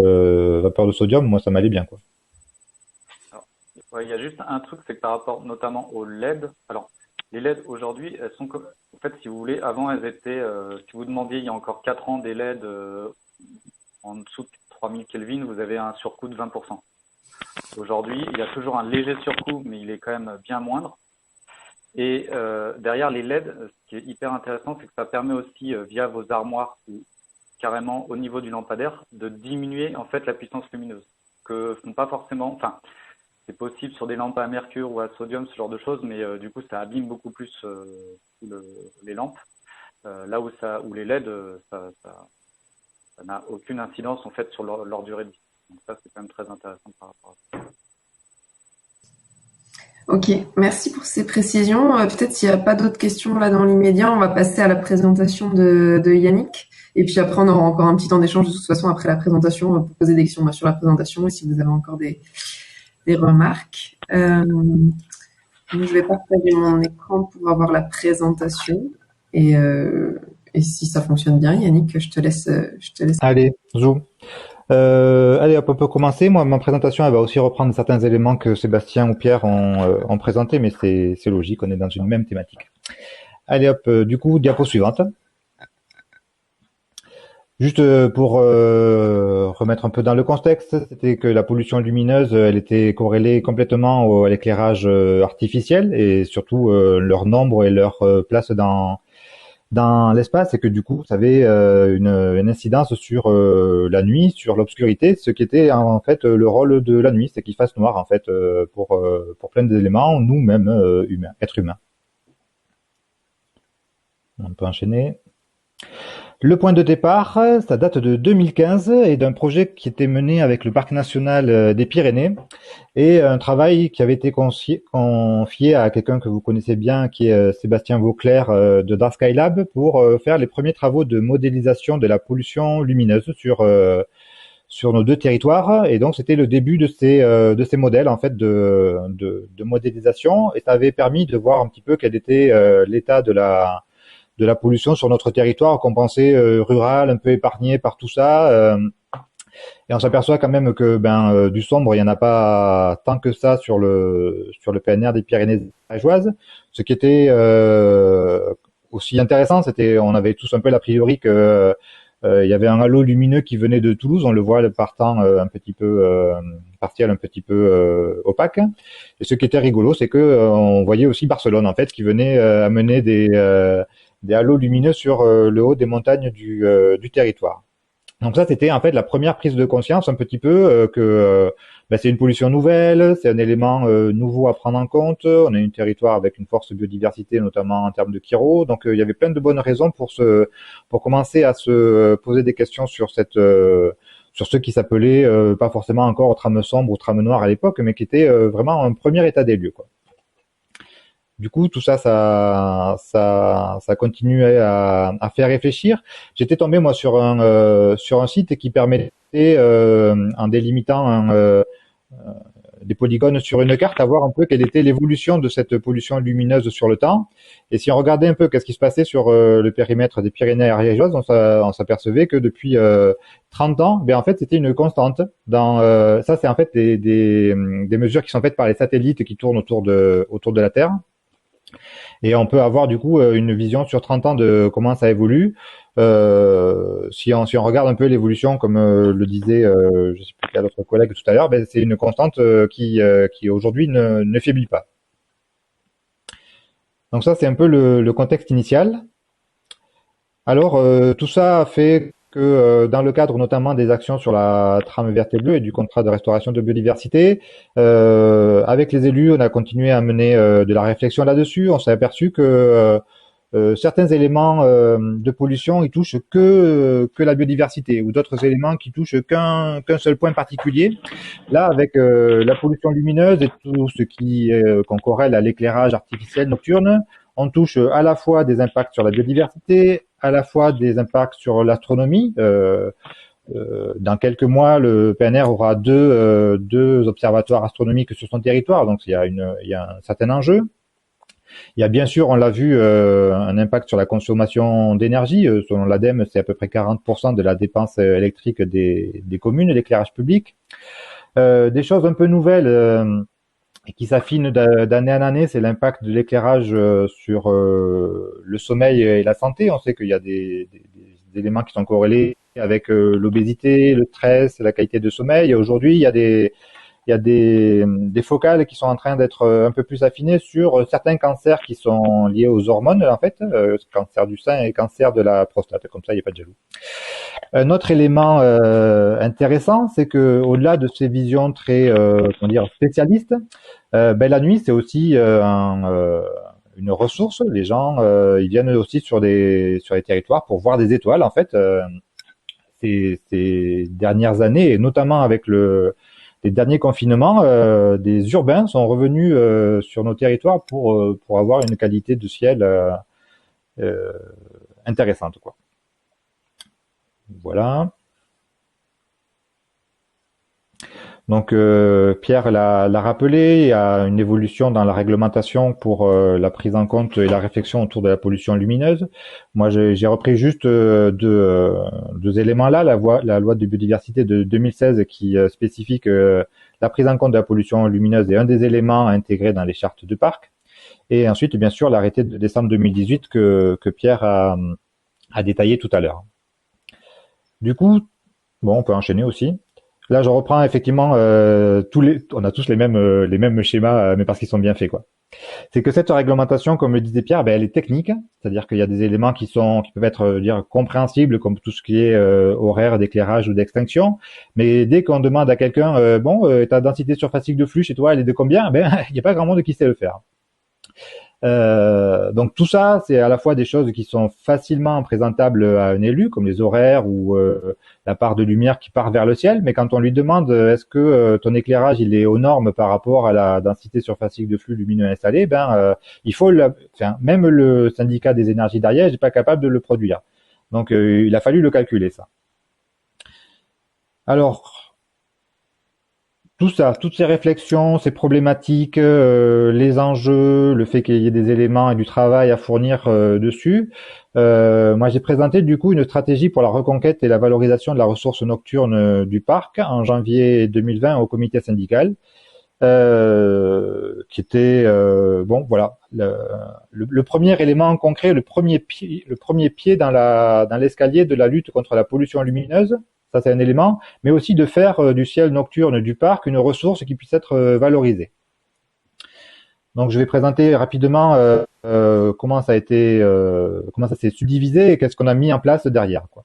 vapeur de sodium, moi ça m'allait bien, quoi. Alors, il y a juste un truc, c'est que par rapport notamment aux LED, alors les LED aujourd'hui, elles sont comme, en fait, si vous voulez, avant elles étaient, si vous demandiez il y a encore 4 ans des LED en dessous de 3000 Kelvin, vous avez un surcoût de 20%. Aujourd'hui, il y a toujours un léger surcoût, mais il est quand même bien moindre. Et derrière les LED, ce qui est hyper intéressant, c'est que ça permet aussi, via vos armoires ou carrément au niveau du lampadaire, de diminuer en fait la puissance lumineuse, que font pas forcément. Enfin, c'est possible sur des lampes à mercure ou à sodium, ce genre de choses, mais du coup, ça abîme beaucoup plus les lampes. Là où les LED, ça n'a aucune incidence en fait sur leur durée de vie. Donc ça, c'est quand même très intéressant par rapport à ça. Ok, merci pour ces précisions. Peut-être s'il n'y a pas d'autres questions là dans l'immédiat, on va passer à la présentation de Yannick. Et puis après, on aura encore un petit temps d'échange de toute façon après la présentation pour poser des questions sur la présentation et si vous avez encore des remarques. Je vais partager mon écran pour avoir la présentation. Et si ça fonctionne bien, Yannick, je te laisse. Allez, zoom. Allez, hop, on peut commencer. Moi, ma présentation, elle va aussi reprendre certains éléments que Sébastien ou Pierre ont présentés, mais c'est logique, on est dans une même thématique. Allez, hop, du coup, diapo suivante. Juste pour remettre un peu dans le contexte, c'était que la pollution lumineuse, elle était corrélée complètement à l'éclairage artificiel et surtout leur nombre et leur place dans l'espace, et que du coup, ça avait une incidence sur la nuit, sur l'obscurité, ce qui était en fait le rôle de la nuit, c'est qu'il fasse noir en fait pour plein d'éléments, nous-mêmes êtres humains. On peut enchaîner. Le point de départ, ça date de 2015 et d'un projet qui était mené avec le Parc national des Pyrénées et un travail qui avait été confié à quelqu'un que vous connaissez bien, qui est Sébastien Vauclair de Dark Skylab, pour faire les premiers travaux de modélisation de la pollution lumineuse sur nos deux territoires. Et donc c'était le début de ces modèles en fait de modélisation, et ça avait permis de voir un petit peu quel était l'état de la pollution sur notre territoire qu'on pensait rural, un peu épargné par tout ça. Et on s'aperçoit quand même que du sombre, il n'y en a pas tant que ça sur le PNR des Pyrénées ariégeoises. Ce qui était aussi intéressant, c'était, on avait tous un peu l'a priori que il y avait un halo lumineux qui venait de Toulouse, on le voit partant un petit peu partiel, un petit peu opaque. Et ce qui était rigolo, c'est que on voyait aussi Barcelone en fait qui venait amener des halos lumineux sur le haut des montagnes du territoire. Donc ça, c'était en fait la première prise de conscience un petit peu que c'est une pollution nouvelle, c'est un élément nouveau à prendre en compte. On a un territoire avec une forte biodiversité, notamment en termes de chiro. Donc il y avait plein de bonnes raisons pour commencer à se poser des questions sur sur ce qui s'appelait pas forcément encore trame sombre ou trame noire à l'époque, mais qui était vraiment un premier état des lieux, quoi. Du coup, tout ça continuait à faire réfléchir. J'étais tombé moi sur un site qui permettait, en délimitant des polygones sur une carte, à voir un peu quelle était l'évolution de cette pollution lumineuse sur le temps. Et si on regardait un peu qu'est-ce qui se passait sur le périmètre des Pyrénées ariégeoises, on s'apercevait que depuis 30 ans, en fait, c'était une constante. Ça, c'est en fait des mesures qui sont faites par les satellites qui tournent autour de la Terre. Et on peut avoir du coup une vision sur 30 ans de comment ça évolue. Si on regarde un peu l'évolution, comme le disait, je sais plus quel autre collègue tout à l'heure, c'est une constante qui aujourd'hui ne faiblit pas. Donc ça, c'est un peu le contexte initial. Alors, tout ça a fait que dans le cadre notamment des actions sur la trame verte et bleue et du contrat de restauration de biodiversité, avec les élus, on a continué à mener de la réflexion là-dessus. On s'est aperçu que certains éléments de pollution, ils touchent que la biodiversité, ou d'autres éléments qui touchent qu'un seul point particulier. Là, avec la pollution lumineuse et tout ce qu'on corrèle à l'éclairage artificiel nocturne, on touche à la fois des impacts sur la biodiversité, à la fois des impacts sur l'astronomie. Dans quelques mois, le PNR aura deux observatoires astronomiques sur son territoire, donc il y a un certain enjeu. Il y a bien sûr, on l'a vu, un impact sur la consommation d'énergie. Selon l'ADEME, c'est à peu près 40% de la dépense électrique des communes, l'éclairage public. Des choses un peu nouvelles qui s'affinent d'année en année, c'est l'impact de l'éclairage sur le sommeil et la santé. On sait qu'il y a des éléments qui sont corrélés avec l'obésité, le stress, la qualité de sommeil. Aujourd'hui, il y a des focales qui sont en train d'être un peu plus affinées sur certains cancers qui sont liés aux hormones, en fait, cancer du sein et cancer de la prostate. Comme ça, il n'y a pas de jaloux. Un autre élément intéressant, c'est que au-delà de ces visions très, spécialistes, la nuit, c'est aussi une ressource. Les gens, ils viennent aussi sur les territoires pour voir des étoiles. En fait, ces dernières années, et notamment avec les derniers confinements, des urbains sont revenus sur nos territoires pour avoir une qualité de ciel intéressante, quoi. Voilà. Donc Pierre l'a rappelé, il y a une évolution dans la réglementation pour la prise en compte et la réflexion autour de la pollution lumineuse. Moi, j'ai repris juste deux éléments là, la loi de biodiversité de 2016 qui spécifie que la prise en compte de la pollution lumineuse est un des éléments à intégrer dans les chartes de parc. Et ensuite, bien sûr, l'arrêté de décembre 2018 que Pierre a détaillé tout à l'heure. Du coup, bon, on peut enchaîner aussi. Là, je reprends effectivement on a tous les mêmes schémas, mais parce qu'ils sont bien faits, quoi. C'est que cette réglementation, comme le disait Pierre, elle est technique, c'est-à-dire qu'il y a des éléments qui peuvent être compréhensibles, comme tout ce qui est horaire d'éclairage ou d'extinction. Mais dès qu'on demande à quelqu'un, ta densité surfacique de flux chez toi, elle est de combien? Il n'y a pas grand monde qui sait le faire. Donc tout ça, c'est à la fois des choses qui sont facilement présentables à un élu, comme les horaires ou la part de lumière qui part vers le ciel, mais quand on lui demande est-ce que ton éclairage il est aux normes par rapport à la densité surfacique de flux lumineux installé, il faut même le syndicat des énergies d'Ariège n'est pas capable de le produire. Donc il a fallu le calculer, ça. Alors tout ça, toutes ces réflexions, ces problématiques, les enjeux, le fait qu'il y ait des éléments et du travail à fournir dessus. Moi, j'ai présenté du coup une stratégie pour la reconquête et la valorisation de la ressource nocturne du parc en janvier 2020 au comité syndical, qui était le premier élément concret, le premier pied dans l'escalier de la lutte contre la pollution lumineuse. Ça, c'est un élément, mais aussi de faire du ciel nocturne du parc une ressource qui puisse être valorisée. Donc, je vais présenter rapidement comment ça s'est subdivisé et qu'est-ce qu'on a mis en place derrière, quoi.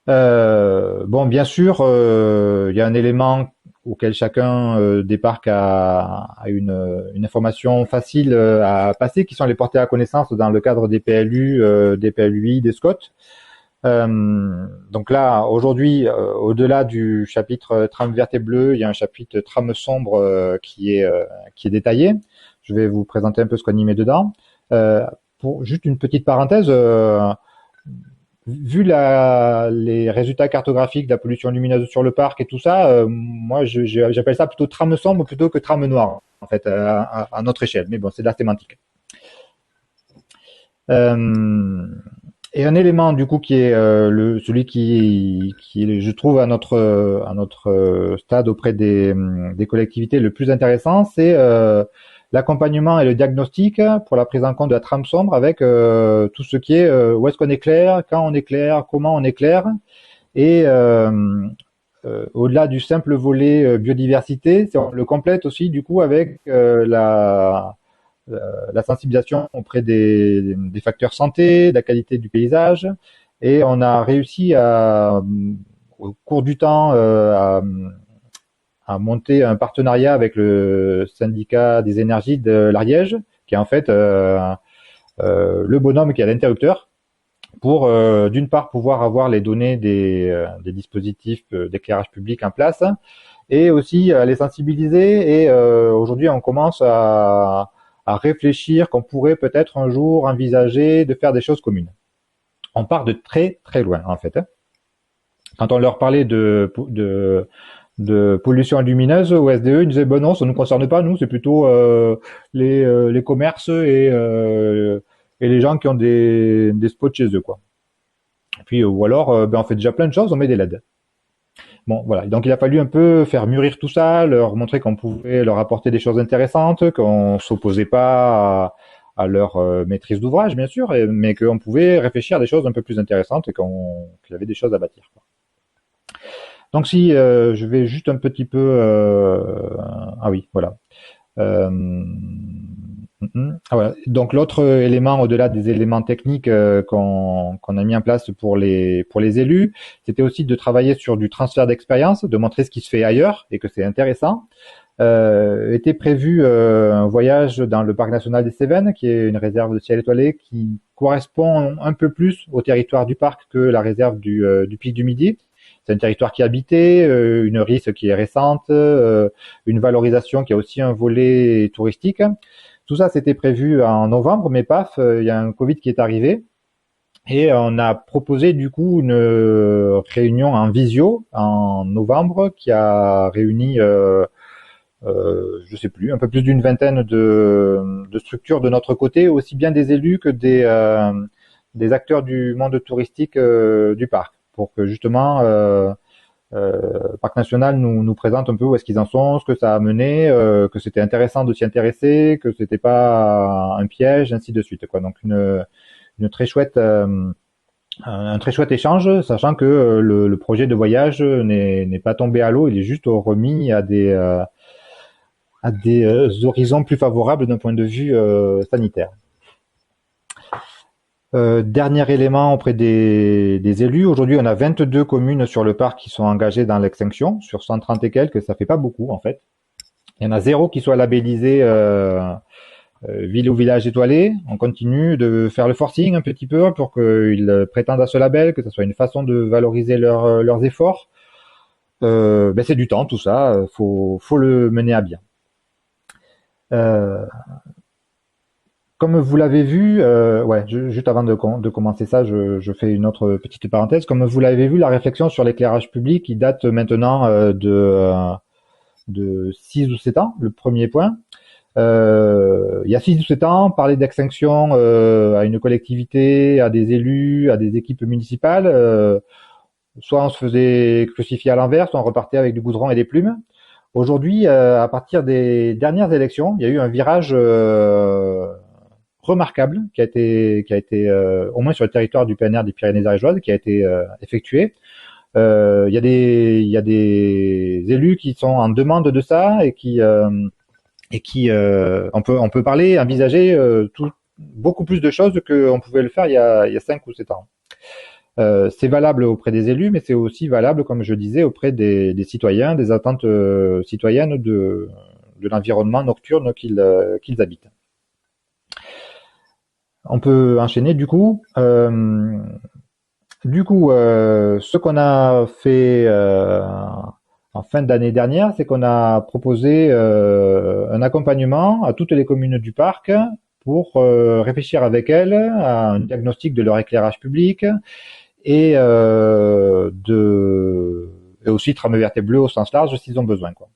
Bon, bien sûr, il y a un élément auquel chacun des parcs a une information facile à passer, qui sont les portées à connaissance dans le cadre des PLU, des PLUI, des SCOT. Donc là, aujourd'hui, au-delà du chapitre trame verte et bleue, il y a un chapitre trame sombre qui est détaillé. Je vais vous présenter un peu ce qu'on y met dedans. Pour juste une petite parenthèse, vu les résultats cartographiques de la pollution lumineuse sur le parc et tout ça, moi j'appelle ça plutôt trame sombre plutôt que trame noire, en fait, à notre échelle. Mais bon, c'est de la sémantique. Et un élément du coup qui est celui qui je trouve à notre stade auprès des collectivités le plus intéressant, c'est l'accompagnement et le diagnostic pour la prise en compte de la trame sombre avec tout ce qui est où est-ce qu'on éclaire, quand on éclaire, comment on éclaire, et au-delà du simple volet biodiversité, on le complète aussi du coup avec la sensibilisation auprès des facteurs santé, de la qualité du paysage, et on a réussi au cours du temps à monter un partenariat avec le syndicat des énergies de l'Ariège, qui est en fait le bonhomme qui est à l'interrupteur, pour d'une part pouvoir avoir les données des dispositifs d'éclairage public en place, et aussi les sensibiliser. Et aujourd'hui, on commence à réfléchir qu'on pourrait peut-être un jour envisager de faire des choses communes. On part de très très loin en fait. Quand on leur parlait de pollution lumineuse au SDE, ils disaient ben non, ça ne nous concerne pas, nous, c'est plutôt les commerces et les gens qui ont des spots chez eux, quoi. Puis ou alors on fait déjà plein de choses, on met des LED. Bon, voilà. Donc il a fallu un peu faire mûrir tout ça, leur montrer qu'on pouvait leur apporter des choses intéressantes, qu'on s'opposait pas à leur maîtrise d'ouvrage, bien sûr, mais qu'on pouvait réfléchir à des choses un peu plus intéressantes et qu'il y avait des choses à bâtir, quoi. Donc si je vais juste un petit peu ah oui, voilà. Voilà. Donc l'autre élément au-delà des éléments techniques qu'on a mis en place pour les élus, c'était aussi de travailler sur du transfert d'expérience, de montrer ce qui se fait ailleurs et que c'est intéressant. Était prévu un voyage dans le parc national des Cévennes, qui est une réserve de ciel étoilé qui correspond un peu plus au territoire du parc que la réserve du Pic du Midi. C'est un territoire qui est habité, une RIS qui est récente, une valorisation qui a aussi un volet touristique. Tout ça, c'était prévu en novembre, mais paf, il y a un Covid qui est arrivé. Et on a proposé du coup une réunion en visio en novembre qui a réuni, je sais plus, un peu plus d'une vingtaine de structures de notre côté, aussi bien des élus que des acteurs du monde touristique du parc, pour que justement Parc National nous présente un peu où est-ce qu'ils en sont, ce que ça a mené, que c'était intéressant de s'y intéresser, que c'était pas un piège, ainsi de suite, quoi. Donc une très chouette un très chouette échange, sachant que le projet de voyage n'est pas tombé à l'eau, il est juste remis à des horizons plus favorables d'un point de vue sanitaire. Dernier élément auprès des élus. Aujourd'hui, on a 22 communes sur le parc qui sont engagées dans l'extinction. Sur 130 et quelques, ça fait pas beaucoup, en fait. Il y en a 0 qui soit labellisé ville ou village étoilé. On continue de faire le forcing un petit peu pour qu'ils prétendent à ce label, que ce soit une façon de valoriser leurs efforts. C'est du temps, tout ça. Faut le mener à bien. Comme vous l'avez vu, juste avant de commencer ça, je fais une autre petite parenthèse. Comme vous l'avez vu, la réflexion sur l'éclairage public, qui date maintenant de 6 ou 7 ans, le premier point. Il y a 6 ou 7 ans, parler d'extinction à une collectivité, à des élus, à des équipes municipales, soit on se faisait crucifier à l'envers, soit on repartait avec du goudron et des plumes. Aujourd'hui, à partir des dernières élections, il y a eu un virage remarquable qui a été au moins sur le territoire du PNR des Pyrénées ariégeoises, qui a été effectué. Il y a des élus qui sont en demande de ça et qui on peut parler, envisager beaucoup plus de choses qu'on pouvait le faire il y a 5 ou 7 ans. C'est valable auprès des élus, mais c'est aussi valable, comme je disais, auprès des citoyens, des attentes citoyennes de l'environnement nocturne qu'ils habitent. On peut enchaîner du coup. Ce qu'on a fait en fin d'année dernière, c'est qu'on a proposé un accompagnement à toutes les communes du parc pour réfléchir avec elles à un diagnostic de leur éclairage public et aussi tram vert et bleu au sens large s'ils ont besoin, quoi.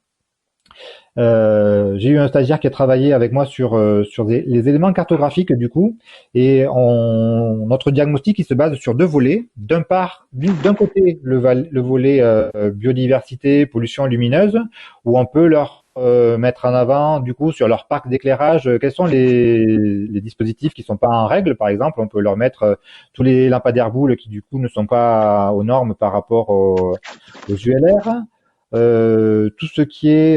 J'ai eu un stagiaire qui a travaillé avec moi sur les éléments cartographiques du coup, et notre diagnostic il se base sur deux volets. D'un côté le volet biodiversité, pollution lumineuse, où on peut leur mettre en avant du coup sur leur parc d'éclairage quels sont les dispositifs qui sont pas en règle. Par exemple, on peut leur mettre tous les lampadaires boules qui du coup ne sont pas aux normes par rapport aux ULR. Tout ce qui est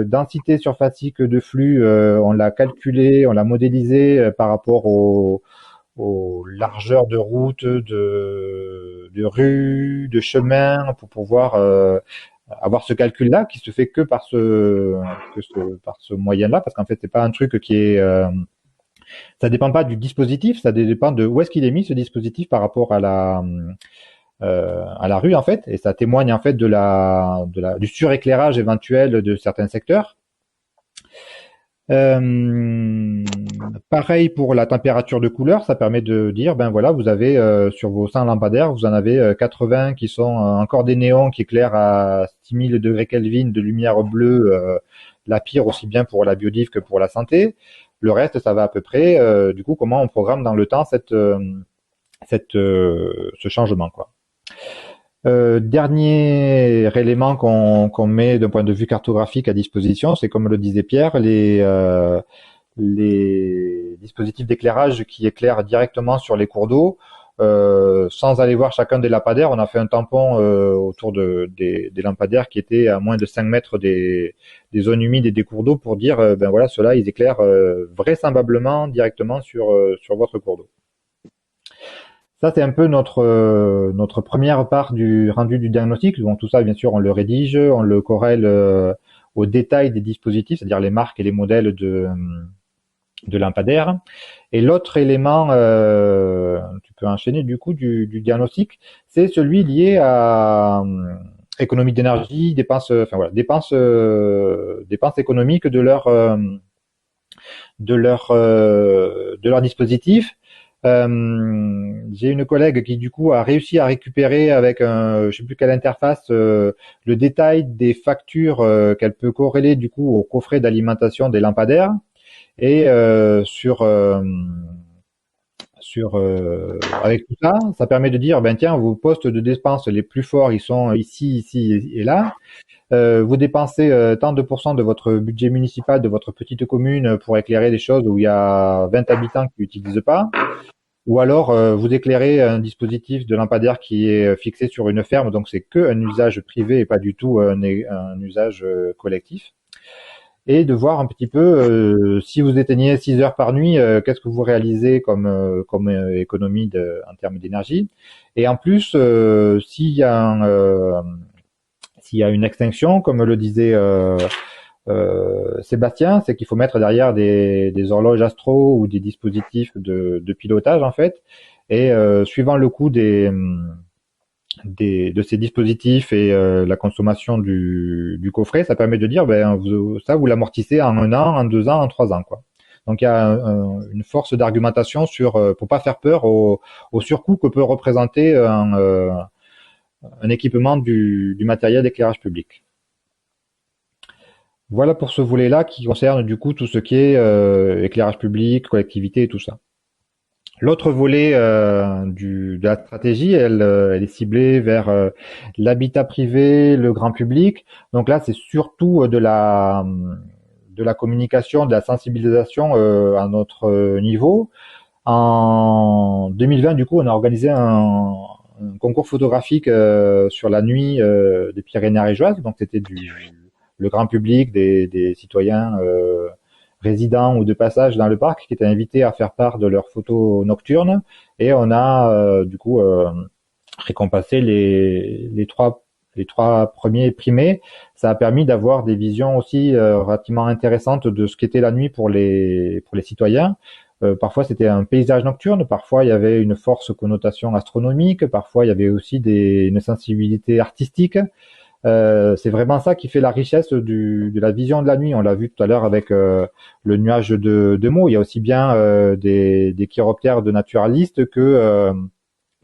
densité surfacique de flux, on l'a calculé, on l'a modélisé par rapport aux largeurs de routes, de rues, de chemins, pour pouvoir avoir ce calcul-là qui se fait que par ce moyen-là, parce qu'en fait c'est pas un truc qui est ça dépend pas du dispositif, ça dépend de où est-ce qu'il est mis ce dispositif par rapport à la rue en fait, et ça témoigne en fait du suréclairage éventuel de certains secteurs. Pareil pour la température de couleur, ça permet de dire ben voilà, vous avez sur vos 100 lampadaires, vous en avez 80 qui sont encore des néons qui éclairent à 6000 degrés Kelvin de lumière bleue, la pire aussi bien pour la biodive que pour la santé. Le reste, ça va à peu près. Du coup, comment on programme dans le temps ce changement, quoi. Dernier élément qu'on met d'un point de vue cartographique à disposition, c'est comme le disait Pierre, les dispositifs d'éclairage qui éclairent directement sur les cours d'eau, sans aller voir chacun des lampadaires. On a fait un tampon autour des lampadaires qui étaient à moins de 5 mètres des zones humides et des cours d'eau pour dire ben voilà, ceux-là ils éclairent vraisemblablement directement sur votre cours d'eau. Ça, c'est un peu notre première part du rendu du diagnostic. Bon, tout ça, bien sûr, on le rédige, on le corrèle au détail des dispositifs, c'est-à-dire les marques et les modèles de lampadaires. Et l'autre élément, tu peux enchaîner du coup du diagnostic, c'est celui lié à économie d'énergie, dépenses économiques de leur dispositif. J'ai une collègue qui du coup a réussi à récupérer avec je sais plus quelle interface le détail des factures qu'elle peut corréler du coup au coffret d'alimentation des lampadaires, et avec tout ça, ça permet de dire ben tiens, vos postes de dépenses les plus forts ils sont ici et là. Vous dépensez tant de pourcents de votre budget municipal de votre petite commune pour éclairer des choses où il y a 20 habitants qui n'utilisent pas. Ou alors vous éclairez un dispositif de lampadaire qui est fixé sur une ferme, donc c'est que un usage privé et pas du tout un usage collectif. Et de voir un petit peu si vous éteignez 6 heures par nuit, qu'est-ce que vous réalisez comme économie en termes d'énergie. Et en plus, s'il y a une extinction, comme le disait Sébastien, c'est qu'il faut mettre derrière des horloges astro ou des dispositifs de pilotage en fait, et suivant le coût de ces dispositifs et la consommation du coffret, ça permet de dire ben vous l'amortissez en 1 an, en 2 ans, en 3 ans, quoi. Donc il y a une force d'argumentation pour pas faire peur au surcoût que peut représenter un équipement du matériel d'éclairage public. Voilà pour ce volet-là qui concerne du coup tout ce qui est éclairage public, collectivité et tout ça. L'autre volet de la stratégie, elle est ciblée vers l'habitat privé, le grand public. Donc là, c'est surtout de la communication, de la sensibilisation à notre niveau. En 2020, du coup, on a organisé un concours photographique sur la nuit des Pyrénées ariégeoises. Donc c'était le grand public, des citoyens résidents ou de passage dans le parc qui étaient invités à faire part de leurs photos nocturnes, et on a du coup récompensé les trois premiers primés. Ça a permis d'avoir des visions aussi relativement intéressantes de ce qu'était la nuit pour les citoyens. Parfois c'était un paysage nocturne, parfois il y avait une forte connotation astronomique, parfois il y avait aussi une sensibilité artistique. C'est vraiment ça qui fait la richesse de la vision de la nuit. On l'a vu tout à l'heure avec le nuage de mots. Il y a aussi bien des chiroptères de naturalistes que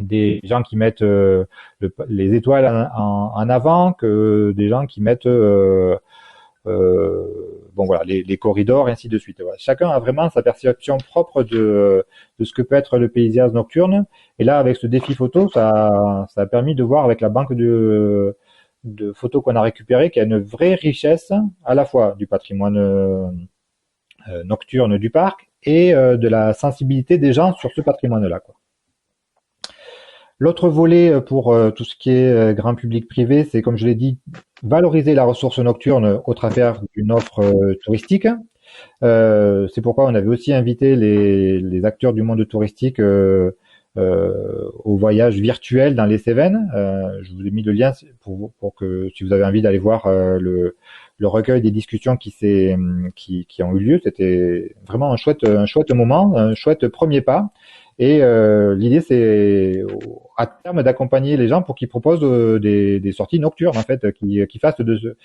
des gens qui mettent les étoiles en avant, que des gens qui mettent bon voilà les corridors et ainsi de suite. Voilà. Chacun a vraiment sa perception propre de ce que peut être le paysage nocturne. Et là, avec ce défi photo, ça a permis de voir avec la banque de photos qu'on a récupérées qu'il y a une vraie richesse à la fois du patrimoine nocturne du parc et de la sensibilité des gens sur ce patrimoine-là, quoi. L'autre volet pour tout ce qui est grand public privé, c'est, comme je l'ai dit, valoriser la ressource nocturne au travers d'une offre touristique. C'est pourquoi on avait aussi invité les acteurs du monde touristique au voyage virtuel dans les Cévennes. Je vous ai mis le lien pour que, si vous avez envie d'aller voir le recueil des discussions qui ont eu lieu, c'était vraiment un chouette moment, un chouette premier pas. Et l'idée, c'est à terme d'accompagner les gens pour qu'ils proposent des sorties nocturnes, en fait, qui fassent de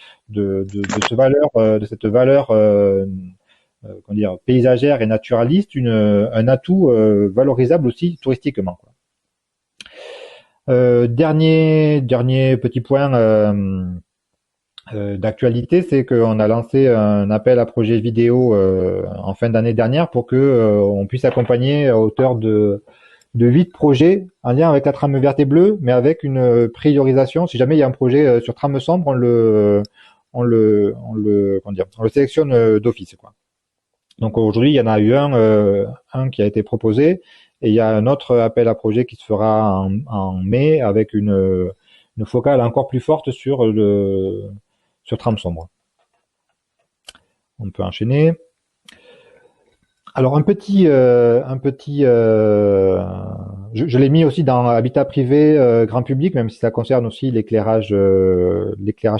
cette valeur comment dire, paysagère et naturaliste un atout valorisable aussi touristiquement, quoi. Dernier petit point d'actualité, c'est qu'on a lancé un appel à projet vidéo en fin d'année dernière pour que on puisse accompagner à hauteur de 8 projets en lien avec la trame verte et bleue, mais avec une priorisation. Si jamais il y a un projet sur trame sombre, on le sélectionne d'office, quoi. Donc aujourd'hui, il y en a eu un qui a été proposé, et il y a un autre appel à projet qui se fera en mai avec une focale encore plus forte sur trame sombre. On peut enchaîner. Alors je l'ai mis aussi dans habitat privé grand public, même si ça concerne aussi l'éclairage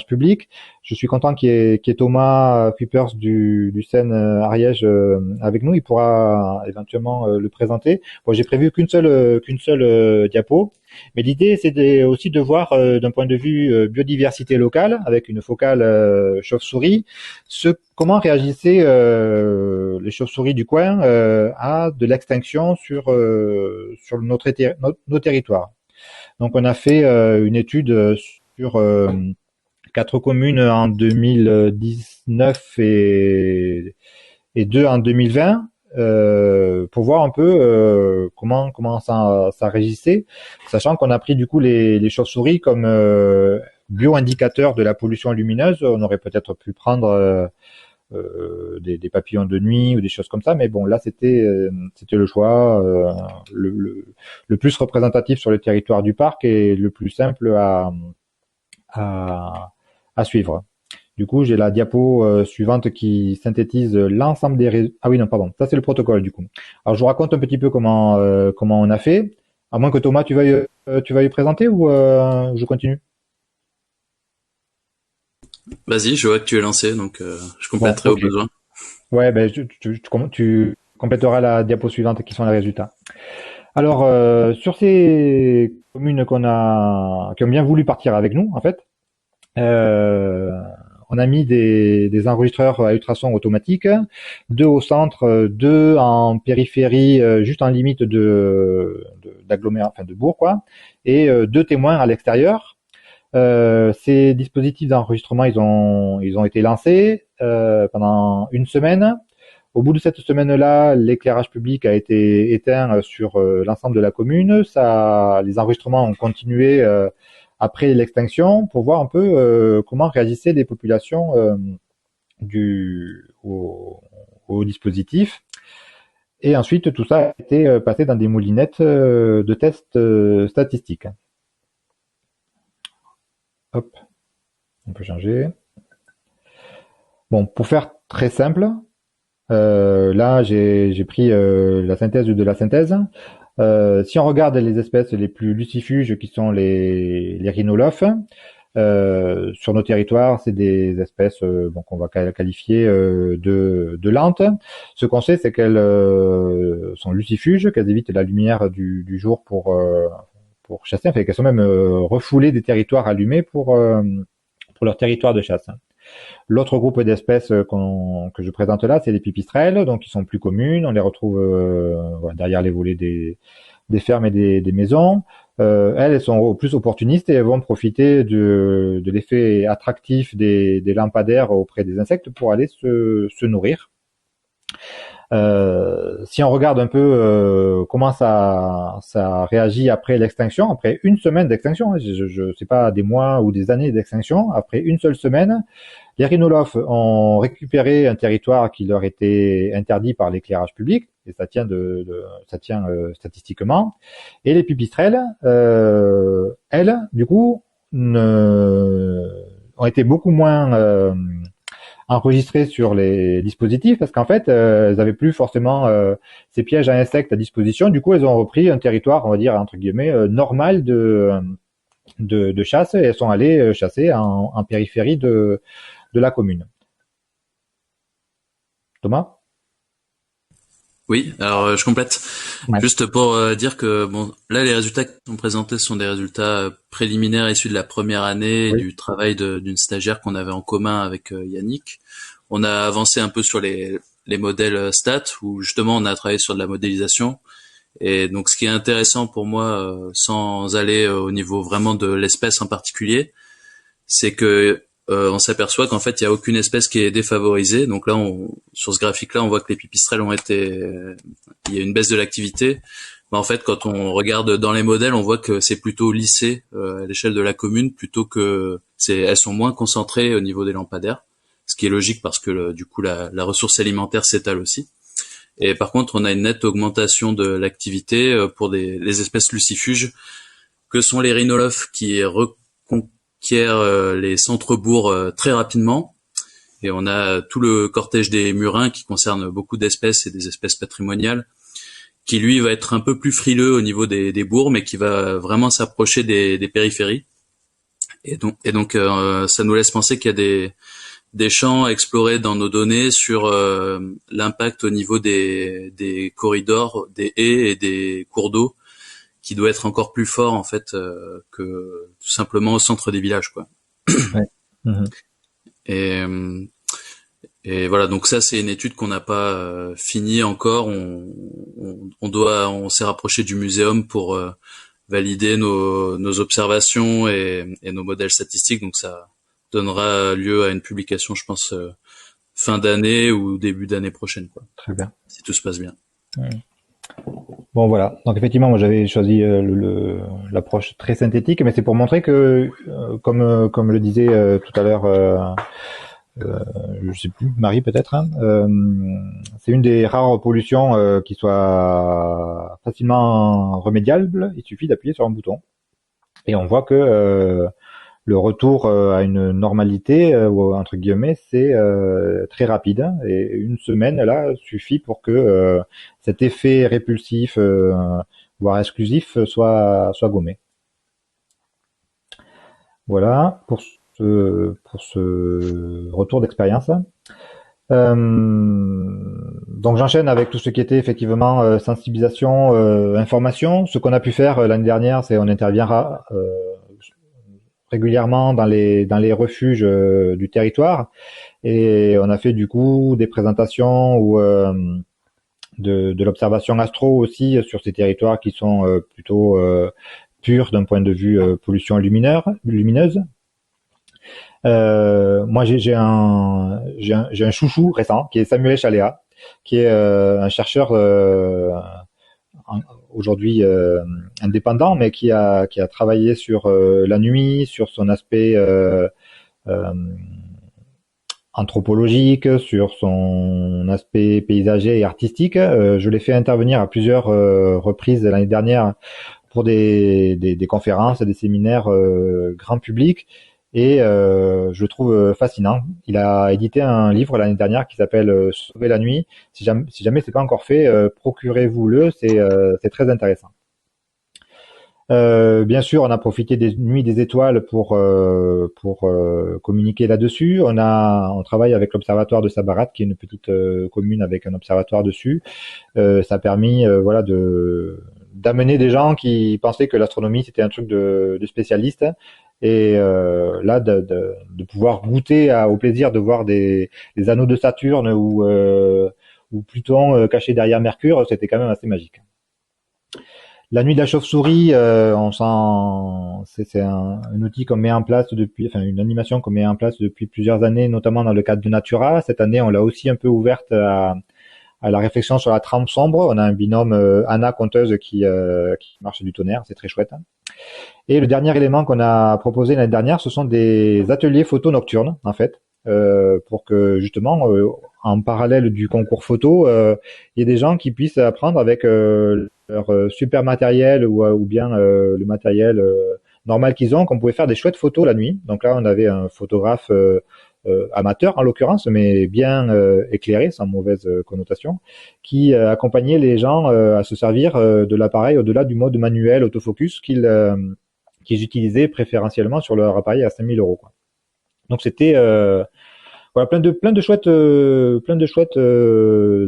public. Je suis content qu'il y ait Thomas Kuipers du Seine Ariège avec nous. Il pourra éventuellement le présenter. Bon, j'ai prévu qu'une seule diapo, mais l'idée c'est aussi de voir d'un point de vue biodiversité locale avec une focale chauve-souris comment réagissaient les chauves-souris du coin à de l'extinction sur nos territoires. Donc on a fait une étude sur 4 communes en 2019 et 2 en 2020 pour voir un peu comment ça régissait, sachant qu'on a pris du coup les chauves-souris comme bio-indicateurs de la pollution lumineuse. On aurait peut-être pu prendre des papillons de nuit ou des choses comme ça, mais bon, là c'était le choix le plus représentatif sur le territoire du parc et le plus simple à suivre. Du coup, j'ai la diapo suivante qui synthétise l'ensemble des résultats. Ah oui, non, pardon, ça c'est le protocole du coup. Alors je vous raconte un petit peu comment on a fait, à moins que Thomas tu vas y présenter ou je continue? Vas-y, je vois que tu es lancé, donc je compléterai au besoin. Ouais, ben tu compléteras la diapo suivante qui sont les résultats. Alors, sur ces communes qui ont bien voulu partir avec nous, en fait, on a mis des enregistreurs à ultrasons automatiques, 2 au centre, 2 en périphérie, juste en limite d'agglomération, enfin de bourg, quoi, et 2 témoins à l'extérieur. Ces dispositifs d'enregistrement, ils ont été lancés pendant une semaine. Au bout de cette semaine-là, l'éclairage public a été éteint sur l'ensemble de la commune. Les enregistrements ont continué après l'extinction pour voir un peu comment réagissaient les populations au dispositif. Et ensuite, tout ça a été passé dans des moulinettes de tests statistiques. Hop, on peut changer. Bon, pour faire très simple, là j'ai pris la synthèse de la synthèse. Si on regarde les espèces les plus lucifuges, qui sont les rhinolophes, sur nos territoires, c'est des espèces qu'on va qualifier de lentes. Ce qu'on sait, c'est qu'elles sont lucifuges, qu'elles évitent la lumière du jour pour chasser, enfin qu'elles sont même refoulées des territoires allumés pour leur territoire de chasse. L'autre groupe d'espèces que je présente là, c'est les pipistrelles, donc qui sont plus communes. On les retrouve derrière les volets des fermes et des maisons. Elles sont plus opportunistes et elles vont profiter de l'effet attractif des lampadaires auprès des insectes pour aller se nourrir. Si on regarde un peu comment ça réagit après l'extinction, après une semaine d'extinction, je sais pas des mois ou des années d'extinction, après une seule semaine, les rhinolophes ont récupéré un territoire qui leur était interdit par l'éclairage public, et ça tient statistiquement. Et les pipistrelles, elles, du coup, ont été beaucoup moins enregistrées sur les dispositifs, parce qu'en fait, elles avaient plus forcément ces pièges à insectes à disposition. Du coup, elles ont repris un territoire, on va dire entre guillemets, normal de chasse, et elles sont allées chasser en périphérie de la commune. Thomas ? Oui, alors je complète. Ouais. Juste pour dire que bon, là les résultats qui sont présentés sont des résultats préliminaires issus de la première année et du travail d'une stagiaire qu'on avait en commun avec Yannick. On a avancé un peu sur les modèles stats où justement on a travaillé sur de la modélisation. Et donc ce qui est intéressant pour moi, sans aller au niveau vraiment de l'espèce en particulier, c'est que on s'aperçoit qu'en fait il y a aucune espèce qui est défavorisée. Donc là, sur ce graphique-là, on voit que les pipistrelles il y a une baisse de l'activité. Mais en fait, quand on regarde dans les modèles, on voit que c'est plutôt lissé à l'échelle de la commune, plutôt que elles sont moins concentrées au niveau des lampadaires, ce qui est logique parce que du coup la ressource alimentaire s'étale aussi. Et par contre, on a une nette augmentation de l'activité pour les espèces lucifuges que sont les rhinolophes qui reconquièrent les centres-bourgs très rapidement. Et on a tout le cortège des murins qui concerne beaucoup d'espèces et des espèces patrimoniales, qui lui va être un peu plus frileux au niveau des bourgs, mais qui va vraiment s'approcher des périphéries. Et donc ça nous laisse penser qu'il y a des champs à explorer dans nos données sur l'impact au niveau des corridors, des haies et des cours d'eau, qui doit être encore plus fort en fait que tout simplement au centre des villages, quoi. Ouais. Mmh. Et voilà, donc ça c'est une étude qu'on n'a pas finie encore. On s'est rapproché du muséum pour valider nos observations et nos modèles statistiques. Donc ça donnera lieu à une publication, je pense, fin d'année ou début d'année prochaine, quoi. Très bien. Si tout se passe bien. Bon, voilà. Donc effectivement, moi j'avais choisi l'approche très synthétique, mais c'est pour montrer que, comme le disait tout à l'heure, je sais plus, Marie peut-être, hein, c'est une des rares pollutions qui soit facilement remédiable. Il suffit d'appuyer sur un bouton, et on voit que le retour à une normalité, entre guillemets, c'est très rapide. Et une semaine, là, suffit pour que cet effet répulsif, voire exclusif, soit gommé. Voilà pour ce retour d'expérience. Donc j'enchaîne avec tout ce qui était effectivement sensibilisation, information. Ce qu'on a pu faire l'année dernière, c'est on intervient régulièrement dans les refuges du territoire, et on a fait du coup des présentations ou de l'observation astro aussi sur ces territoires qui sont plutôt purs d'un point de vue pollution lumineuse. Moi j'ai un chouchou récent qui est Samuel Chaléa, qui est un chercheur aujourd'hui indépendant, mais qui a travaillé sur la nuit, sur son aspect anthropologique, sur son aspect paysager et artistique. Je l'ai fait intervenir à plusieurs reprises l'année dernière pour des conférences, des séminaires grand public, et je le trouve fascinant. Il a édité un livre l'année dernière qui s'appelle Sauver la nuit. Si jamais c'est pas encore fait, procurez-vous-le, c'est très intéressant. Bien sûr, on a profité des nuits des étoiles pour communiquer là-dessus. On travaille avec l'observatoire de Sabarat, qui est une petite commune avec un observatoire dessus. Ça a permis, voilà, d'amener des gens qui pensaient que l'astronomie c'était un truc de spécialistes, et là de pouvoir goûter au plaisir de voir des anneaux de Saturne ou Pluton cachés derrière Mercure, c'était quand même assez magique. La nuit de la chauve-souris, c'est un outil qu'on met en place une animation qu'on met en place depuis plusieurs années, notamment dans le cadre de Natura. Cette année, on l'a aussi un peu ouverte à la réflexion sur la trame sombre. On a un binôme Anna conteuse qui marche du tonnerre, c'est très chouette. Et le dernier élément qu'on a proposé l'année dernière, ce sont des ateliers photo nocturnes, en fait, pour que justement, en parallèle du concours photo, il y ait des gens qui puissent apprendre avec leur super matériel ou bien le matériel normal qu'ils ont, qu'on pouvait faire des chouettes photos la nuit. Donc là, on avait un photographe amateur en l'occurrence, mais bien éclairé, sans mauvaise connotation, qui accompagnait les gens à se servir de l'appareil au-delà du mode manuel autofocus qu'ils utilisaient préférentiellement sur leur appareil à 5 000 €, quoi. Donc c'était voilà, plein de chouettes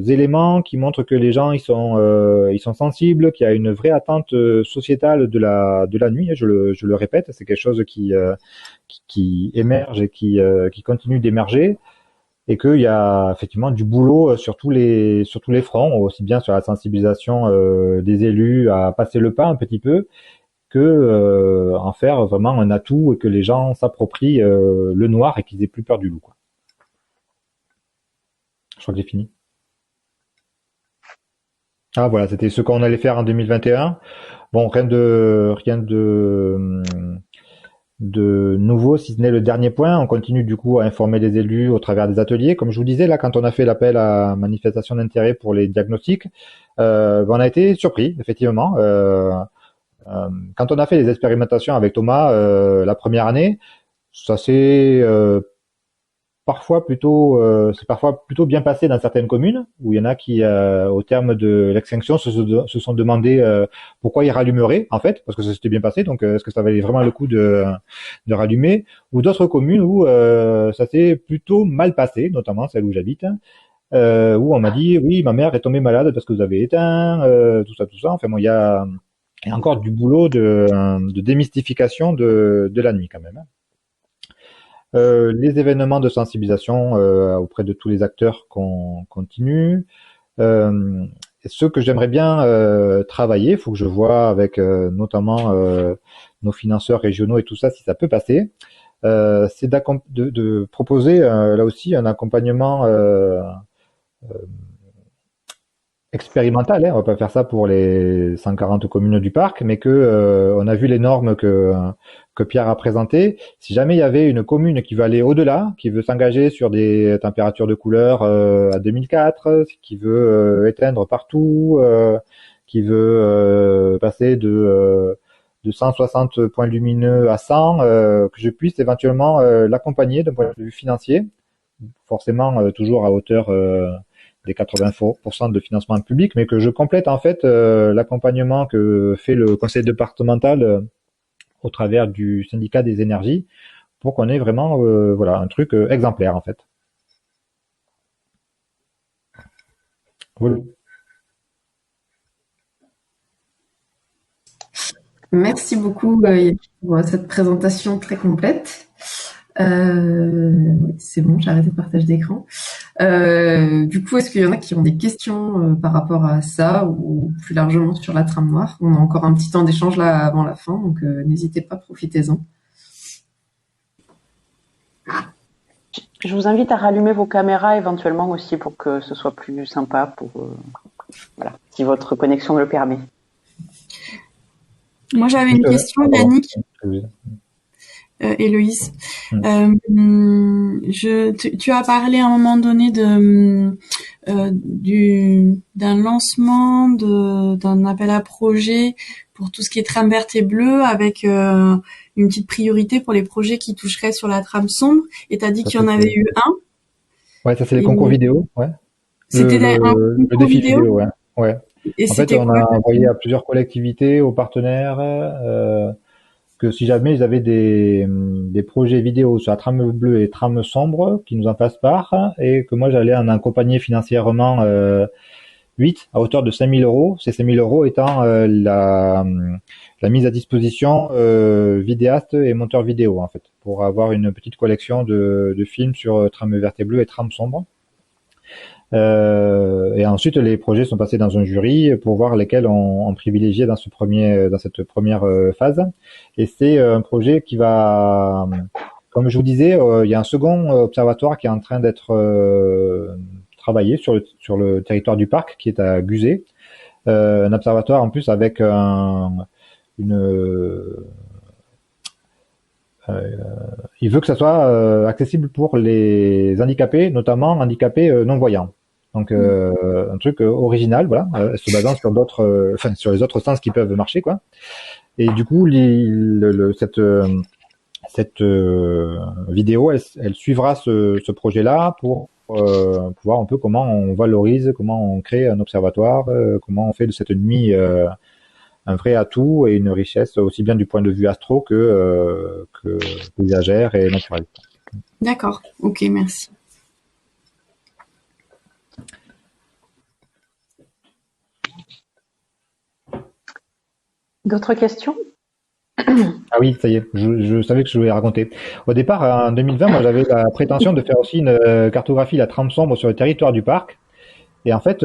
éléments qui montrent que les gens ils sont sensibles, qu'il y a une vraie attente sociétale de la nuit. Je le répète, c'est quelque chose qui émerge et qui continue d'émerger, et qu'il y a effectivement du boulot sur tous les fronts, aussi bien sur la sensibilisation des élus à passer le pas un petit peu, que en faire vraiment un atout et que les gens s'approprient le noir et qu'ils aient plus peur du loup, quoi. Je crois que j'ai fini. Ah voilà, c'était ce qu'on allait faire en 2021. Bon, rien de nouveau, si ce n'est le dernier point. On continue du coup à informer les élus au travers des ateliers. Comme je vous disais, là, quand on a fait l'appel à manifestation d'intérêt pour les diagnostics, on a été surpris, effectivement. Quand on a fait les expérimentations avec Thomas la première année, ça s'est parfois plutôt bien passé dans certaines communes, où il y en a qui, au terme de l'extinction, se sont demandé pourquoi ils rallumeraient, en fait, parce que ça s'était bien passé, donc est-ce que ça valait vraiment le coup de rallumer, ou d'autres communes où ça s'est plutôt mal passé, notamment celle où j'habite, où on m'a dit oui, ma mère est tombée malade parce que vous avez éteint, tout ça. Enfin bon, il y a encore du boulot de démystification de la nuit quand même. Les événements de sensibilisation auprès de tous les acteurs qu'on continue. Ce que j'aimerais bien travailler, il faut que je vois avec notamment nos financeurs régionaux et tout ça, si ça peut passer, c'est de proposer là aussi un accompagnement expérimental, hein. On va pas faire ça pour les 140 communes du parc, mais que on a vu les normes que Pierre a présentées. Si jamais il y avait une commune qui veut aller au-delà, qui veut s'engager sur des températures de couleur à 2004, qui veut éteindre partout, qui veut passer de 160 points lumineux à 100, que je puisse éventuellement l'accompagner d'un point de vue financier, forcément toujours à hauteur des 80% de financement public, mais que je complète en fait l'accompagnement que fait le conseil départemental au travers du syndicat des énergies, pour qu'on ait vraiment voilà, un truc exemplaire en fait. Voilà. Merci beaucoup pour cette présentation très complète. Oui, c'est bon, j'ai arrêté le partage d'écran. Du coup, est-ce qu'il y en a qui ont des questions par rapport à ça, ou plus largement sur la trame noire? On a encore un petit temps d'échange là avant la fin, donc n'hésitez pas, profitez-en. Je vous invite à rallumer vos caméras éventuellement aussi pour que ce soit plus sympa, voilà, si votre connexion le permet. Moi, j'avais une question, Yannick. Héloïse, tu as parlé à un moment donné d'un lancement d'un appel à projet pour tout ce qui est trame verte et bleue, avec une petite priorité pour les projets qui toucheraient sur la trame sombre. Et t'as dit qu'il y en avait eu un. Ouais, ça c'est les concours vidéo, ouais. C'était un Le concours défi vidéo. ouais. Ouais. Et En fait, c'était on quoi? a envoyé à plusieurs collectivités, aux partenaires, que si jamais ils avaient des projets vidéo sur la trame bleue et trame sombre, qu'ils nous en fassent part, et que moi j'allais en accompagner financièrement 8 à hauteur de 5 000 euros. Ces 5 000 euros étant la mise à disposition vidéaste et monteur vidéo, en fait, pour avoir une petite collection de films sur trame verte et bleue et trame sombre. Et ensuite, les projets sont passés dans un jury pour voir lesquels on privilégiait dans cette première phase. Et c'est un projet qui va, comme je vous disais, il y a un second observatoire qui est en train d'être travaillé sur le territoire du parc, qui est à Guzet. Un observatoire en plus avec il veut que ça soit accessible pour les handicapés, notamment handicapés non-voyants. Donc un truc original, voilà, se basant sur d'autres, sur les autres sens qui peuvent marcher, quoi. Et du coup, cette vidéo, elle suivra ce projet-là pour voir un peu comment on valorise, comment on crée un observatoire, comment on fait de cette nuit un vrai atout et une richesse aussi bien du point de vue astro que paysagère et naturelle. D'accord. Ok, merci. D'autres questions? Ah oui, ça y est, je savais que je voulais raconter. Au départ, en 2020, moi j'avais la prétention de faire aussi une cartographie de la trame sombre sur le territoire du parc. Et en fait,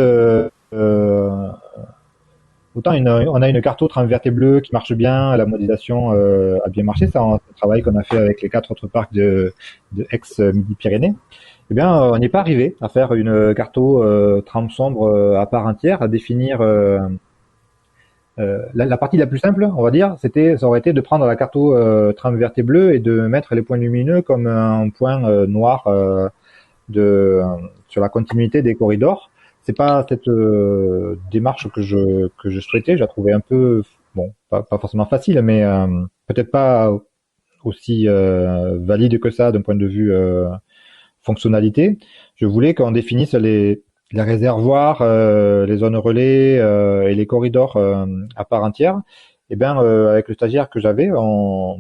autant on a une carto trame verte et bleue qui marche bien, la modélisation a bien marché, c'est un travail qu'on a fait avec les 4 autres parcs de ex-Midi-Pyrénées. Eh bien, on n'est pas arrivé à faire une carto trame sombre à part entière, à définir la partie la plus simple, on va dire, ça aurait été de prendre la carto trame verte et bleue et de mettre les points lumineux comme un point noir sur la continuité des corridors. C'est pas cette démarche que je souhaitais. Je la trouvais un peu, bon, pas forcément facile, mais peut-être pas aussi valide que ça d'un point de vue fonctionnalité. Je voulais qu'on définisse les réservoirs, les zones relais et les corridors à part entière. Et bien, avec le stagiaire que j'avais, on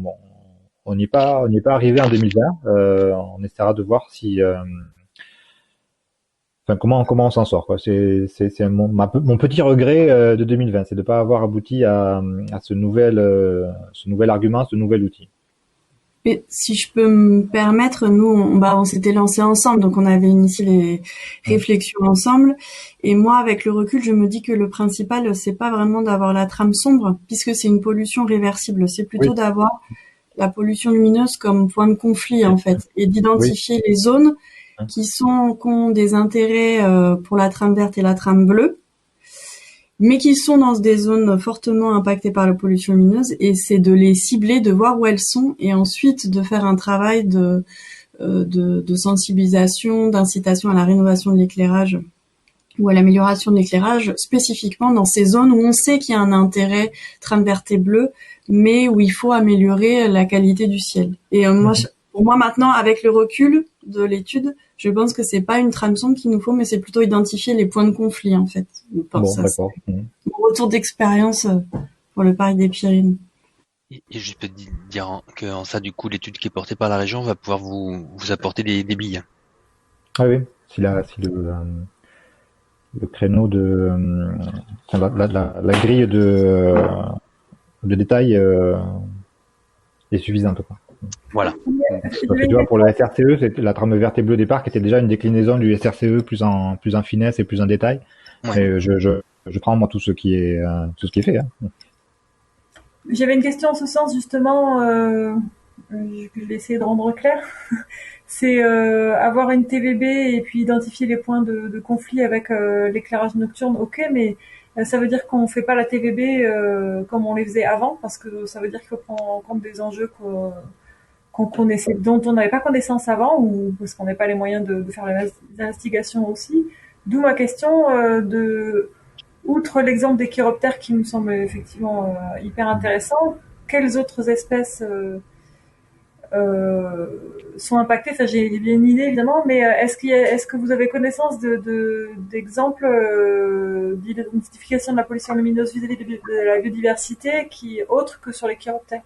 n'y est pas arrivé en 2020. On essaiera de voir si comment on s'en sort, quoi. C'est mon petit regret de 2020, c'est de pas avoir abouti à ce nouvel argument, ce nouvel outil. Et si je peux me permettre, nous, on s'était lancé ensemble, donc on avait initié les réflexions ensemble. Et moi, avec le recul, je me dis que le principal, c'est pas vraiment d'avoir la trame sombre, puisque c'est une pollution réversible. C'est plutôt d'avoir la pollution lumineuse comme point de conflit, en fait, et d'identifier les zones qui ont des intérêts pour la trame verte et la trame bleue, mais qui sont dans des zones fortement impactées par la pollution lumineuse, et c'est de les cibler, de voir où elles sont, et ensuite de faire un travail de sensibilisation, d'incitation à la rénovation de l'éclairage ou à l'amélioration de l'éclairage, spécifiquement dans ces zones où on sait qu'il y a un intérêt trame verte et bleue, mais où il faut améliorer la qualité du ciel. Et pour moi maintenant, avec le recul de l'étude, je pense que c'est pas une trame sombre qu'il nous faut, mais c'est plutôt identifier les points de conflit, en fait. Bon, d'accord. Mon retour d'expérience pour le parc des Pyrénées. Et je peux dire qu'en ça, du coup, l'étude qui est portée par la région va pouvoir vous apporter des billes. Ah oui, si le créneau la grille de détail est suffisante, quoi. Voilà. Parce que tu vois, pour le SRCE, la trame verte et bleue des parcs était déjà une déclinaison du SRCE plus en finesse et plus en détail. Ouais. Et je prends moi tout ce qui est fait. Hein. J'avais une question en ce sens justement que je vais essayer de rendre clair. C'est avoir une TVB et puis identifier les points de conflit avec l'éclairage nocturne. Ok, mais ça veut dire qu'on fait pas la TVB comme on les faisait avant, parce que ça veut dire qu'il faut prendre en compte des enjeux qu'on connaissait, dont on n'avait pas connaissance avant, ou parce qu'on n'a pas les moyens de faire les investigations aussi. D'où ma question outre l'exemple des chiroptères qui me semble effectivement hyper intéressant, quelles autres espèces sont impactées? Ça, j'ai bien une idée évidemment, mais est-ce que vous avez connaissance d'exemples d'identification de la pollution lumineuse vis-à-vis de la biodiversité autres que sur les chiroptères?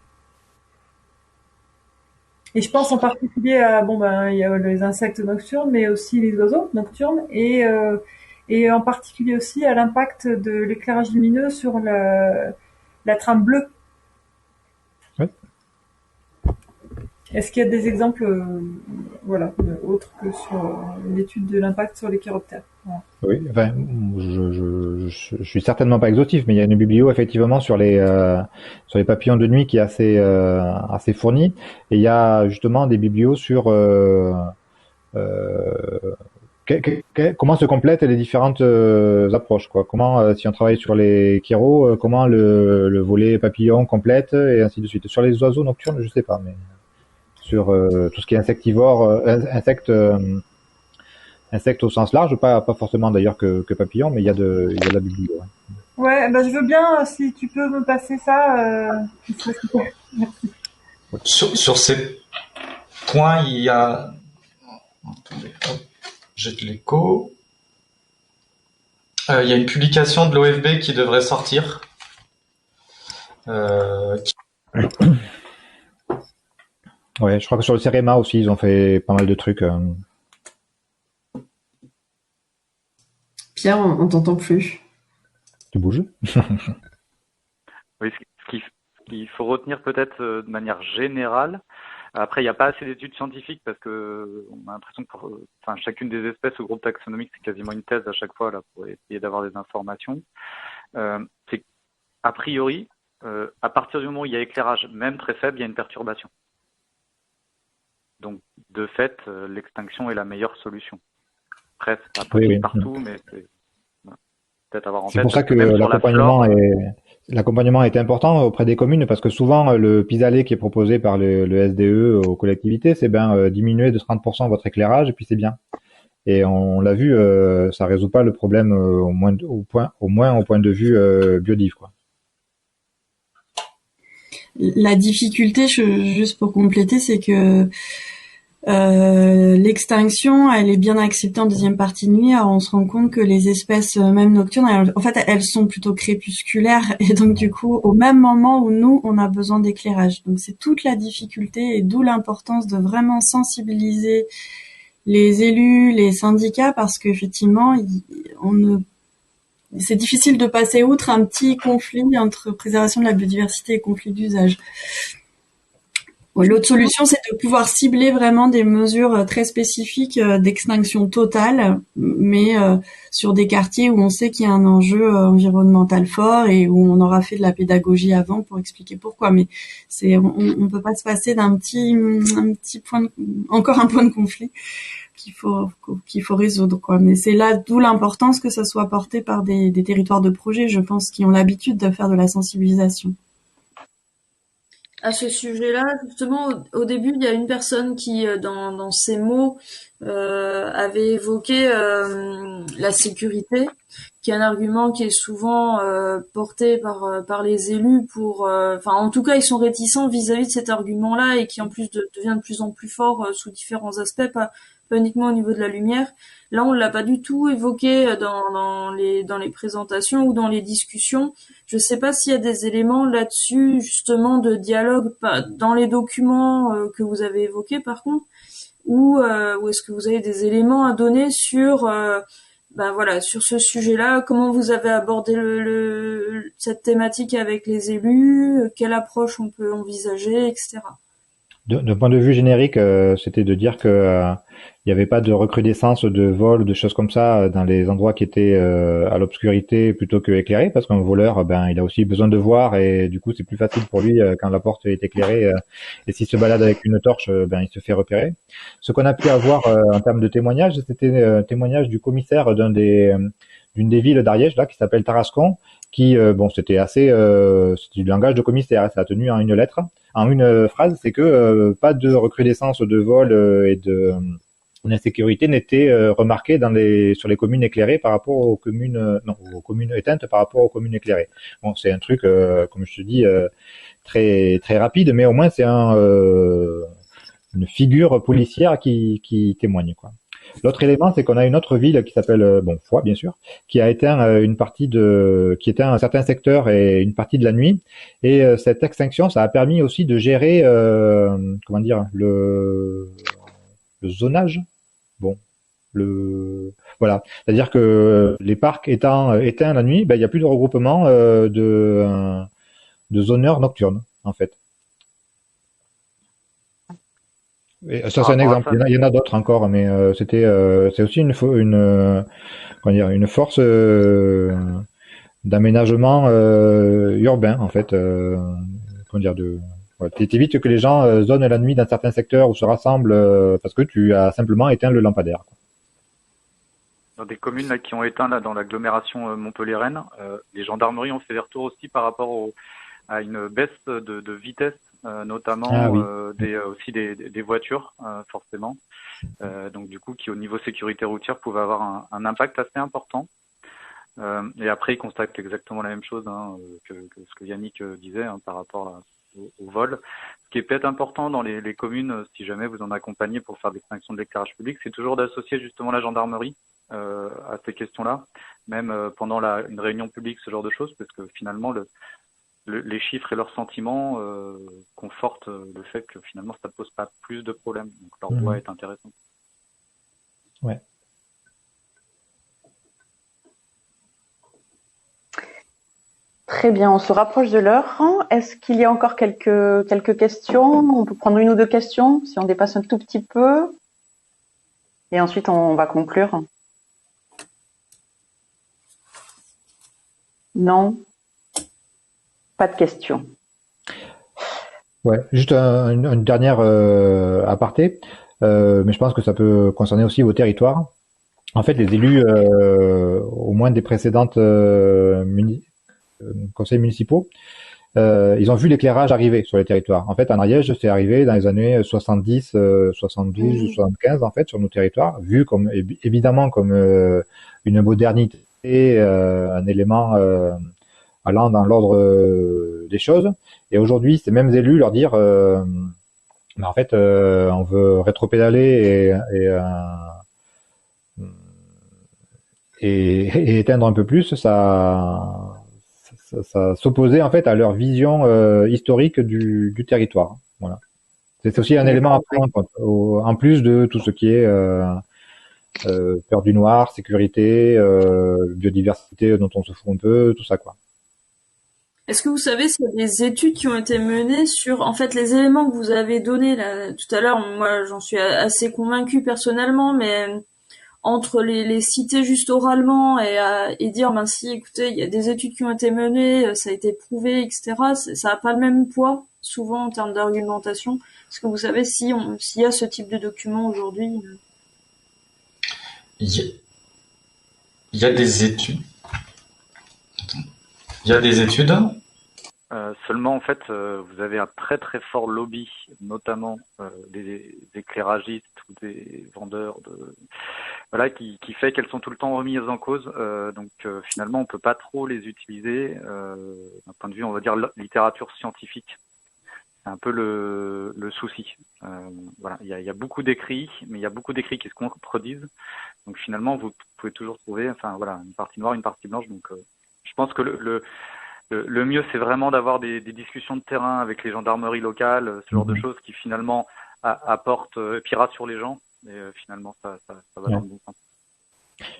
Et je pense en particulier à il y a les insectes nocturnes, mais aussi les oiseaux nocturnes, et en particulier aussi à l'impact de l'éclairage lumineux sur la trame bleue. Oui. Est-ce qu'il y a des exemples, autres que sur l'étude de l'impact sur les chiroptères? Voilà. Oui, enfin, je suis certainement pas exhaustif, mais il y a une biblio effectivement sur les papillons de nuit qui est assez fournie, et il y a justement des biblios sur comment se complètent les différentes approches, quoi. Comment, si on travaille sur les chiro, comment le volet papillon complète, et ainsi de suite. Sur les oiseaux nocturnes, je sais pas, mais sur tout ce qui est insectivore, insectes au sens large, pas forcément d'ailleurs que papillons, mais il y a de la biblio. Ouais, je veux bien, si tu peux me passer ça. Merci. Sur ces points, il y a... Attendez, hop, j'ai de l'écho. Il y a une publication de l'OFB qui devrait sortir. Ouais, je crois que sur le CEREMA aussi, ils ont fait pas mal de trucs. Pierre, on t'entend plus. Tu bouges? Oui, ce qu'il faut retenir peut-être de manière générale, après il n'y a pas assez d'études scientifiques parce que on a l'impression que chacune des espèces au groupe taxonomique c'est quasiment une thèse à chaque fois là pour essayer d'avoir des informations. C'est a priori, à partir du moment où il y a éclairage, même très faible, il y a une perturbation. Donc de fait, l'extinction est la meilleure solution. Après, c'est pas possible partout, mais c'est peut-être avoir en tête. C'est pour ça que l'accompagnement est important auprès des communes, parce que souvent le pis-aller qui est proposé par le SDE aux collectivités, c'est diminuer de 30% votre éclairage et puis c'est bien. Et on l'a vu, ça résout pas le problème au moins au point de vue biodiv, quoi. La difficulté, juste pour compléter, c'est que l'extinction, elle est bien acceptée en deuxième partie de nuit. Alors on se rend compte que les espèces, même nocturnes, en fait, elles sont plutôt crépusculaires, et donc du coup, au même moment où nous, on a besoin d'éclairage. Donc c'est toute la difficulté, et d'où l'importance de vraiment sensibiliser les élus, les syndicats, parce qu'effectivement, c'est difficile de passer outre un petit conflit entre préservation de la biodiversité et conflit d'usage. L'autre solution, c'est de pouvoir cibler vraiment des mesures très spécifiques d'extinction totale, mais sur des quartiers où on sait qu'il y a un enjeu environnemental fort et où on aura fait de la pédagogie avant pour expliquer pourquoi. Mais on peut pas se passer d'un petit point, encore un point de conflit qu'il faut résoudre, quoi. Mais c'est là d'où l'importance que ça soit porté par des territoires de projet, je pense, qui ont l'habitude de faire de la sensibilisation. À ce sujet-là, justement, au début, il y a une personne qui, dans ses mots, avait évoqué la sécurité, qui est un argument qui est souvent porté par les élus en tout cas, ils sont réticents vis-à-vis de cet argument-là et qui en plus devient de plus en plus fort sous différents aspects, pas uniquement au niveau de la lumière. Là, on l'a pas du tout évoqué dans les présentations ou dans les discussions. Je sais pas s'il y a des éléments là-dessus, justement, de dialogue, dans les documents que vous avez évoqués, par contre, ou est-ce que vous avez des éléments à donner sur, sur ce sujet-là, comment vous avez abordé cette thématique avec les élus, quelle approche on peut envisager, etc. D'un point de vue générique, c'était de dire que il n'y avait pas de recrudescence de vol, de choses comme ça dans les endroits qui étaient à l'obscurité plutôt que éclairés, parce qu'un voleur, il a aussi besoin de voir, et du coup c'est plus facile pour lui quand la porte est éclairée, et s'il se balade avec une torche, il se fait repérer. Ce qu'on a pu avoir en termes de témoignages, c'était un témoignage du commissaire d'une des villes d'Ariège là qui s'appelle Tarascon, qui c'était du langage de commissaire, ça a tenu en une lettre, en une phrase, c'est que pas de recrudescence de vol d'insécurité n'était remarquée sur les communes éclairées par rapport aux communes aux communes éteintes par rapport aux communes éclairées. Bon, c'est un truc comme je te dis très très rapide, mais au moins c'est une figure policière qui témoigne, quoi. L'autre élément, c'est qu'on a une autre ville qui s'appelle Foix, bien sûr, qui a éteint qui éteint un certain secteur et une partie de la nuit. Et cette extinction, ça a permis aussi de gérer, comment dire, le zonage. Bon, voilà, c'est-à-dire que les parcs étant éteints la nuit, il y a plus de regroupement de zoneurs nocturnes, en fait. Et ça, c'est un exemple. Il y en a d'autres encore, mais c'est aussi une force d'aménagement urbain, en fait. T'évites que les gens zonent la nuit dans certains secteurs ou se rassemblent parce que tu as simplement éteint le lampadaire. Dans des communes là, qui ont éteint là, dans l'agglomération montpelliéraine, les gendarmeries ont fait des retours aussi par rapport à une baisse de vitesse, notamment aussi des voitures, forcément. Donc du coup, qui au niveau sécurité routière pouvait avoir un impact assez important. Et après, ils constatent exactement la même chose que ce que Yannick disait par rapport au vol. Ce qui est peut-être important dans les communes, si jamais vous en accompagnez pour faire l'extinction de l'éclairage public, c'est toujours d'associer justement la gendarmerie à ces questions-là, même pendant une réunion publique, ce genre de choses, parce que finalement, les chiffres et leurs sentiments confortent le fait que finalement, ça ne pose pas plus de problèmes. Donc leur voix est intéressante. Ouais. Très bien, on se rapproche de l'heure. Est-ce qu'il y a encore quelques questions? On peut prendre une ou deux questions si on dépasse un tout petit peu. Et ensuite, on va conclure. Non? Pas de questions. Ouais, juste une dernière aparté, mais je pense que ça peut concerner aussi vos territoires. En fait, les élus, au moins des précédentes conseils municipaux, ils ont vu l'éclairage arriver sur les territoires. En fait, en Ariège, c'est arrivé dans les années 70, 72 ou 75, en fait, sur nos territoires, vu comme évidemment comme une modernité, un élément allant dans l'ordre des choses. Et aujourd'hui, ces mêmes élus leur dire, en fait, on veut rétropédaler et éteindre un peu plus, ça s'opposait en fait à leur vision historique du territoire. Voilà. C'est aussi un élément à prendre en compte, en plus de tout ce qui est peur du noir, sécurité, biodiversité dont on se fout un peu, tout ça, quoi. Est-ce que vous savez s'il y a des études qui ont été menées sur, en fait, les éléments que vous avez donnés là tout à l'heure? Moi, j'en suis assez convaincue personnellement, mais entre les citer juste oralement et dire, ben si, écoutez, il y a des études qui ont été menées, ça a été prouvé, etc. Ça n'a pas le même poids, souvent en termes d'argumentation. Est-ce que vous savez s'il y a ce type de document aujourd'hui? Il y a des études. Il y a des études. Seulement, en fait, vous avez un très très fort lobby, notamment des éclairagistes ou des vendeurs qui fait qu'elles sont tout le temps remises en cause. Donc finalement, on peut pas trop les utiliser d'un point de vue, on va dire, littérature scientifique. C'est un peu le souci. Il y a beaucoup d'écrits, mais il y a beaucoup d'écrits qui se contredisent. Donc finalement, vous pouvez toujours trouver, une partie noire, une partie blanche. Donc je pense que le mieux, c'est vraiment d'avoir des discussions de terrain avec les gendarmeries locales, ce genre de choses qui finalement apportent, puis rassurent les gens. Et finalement, ça va dans le bon sens.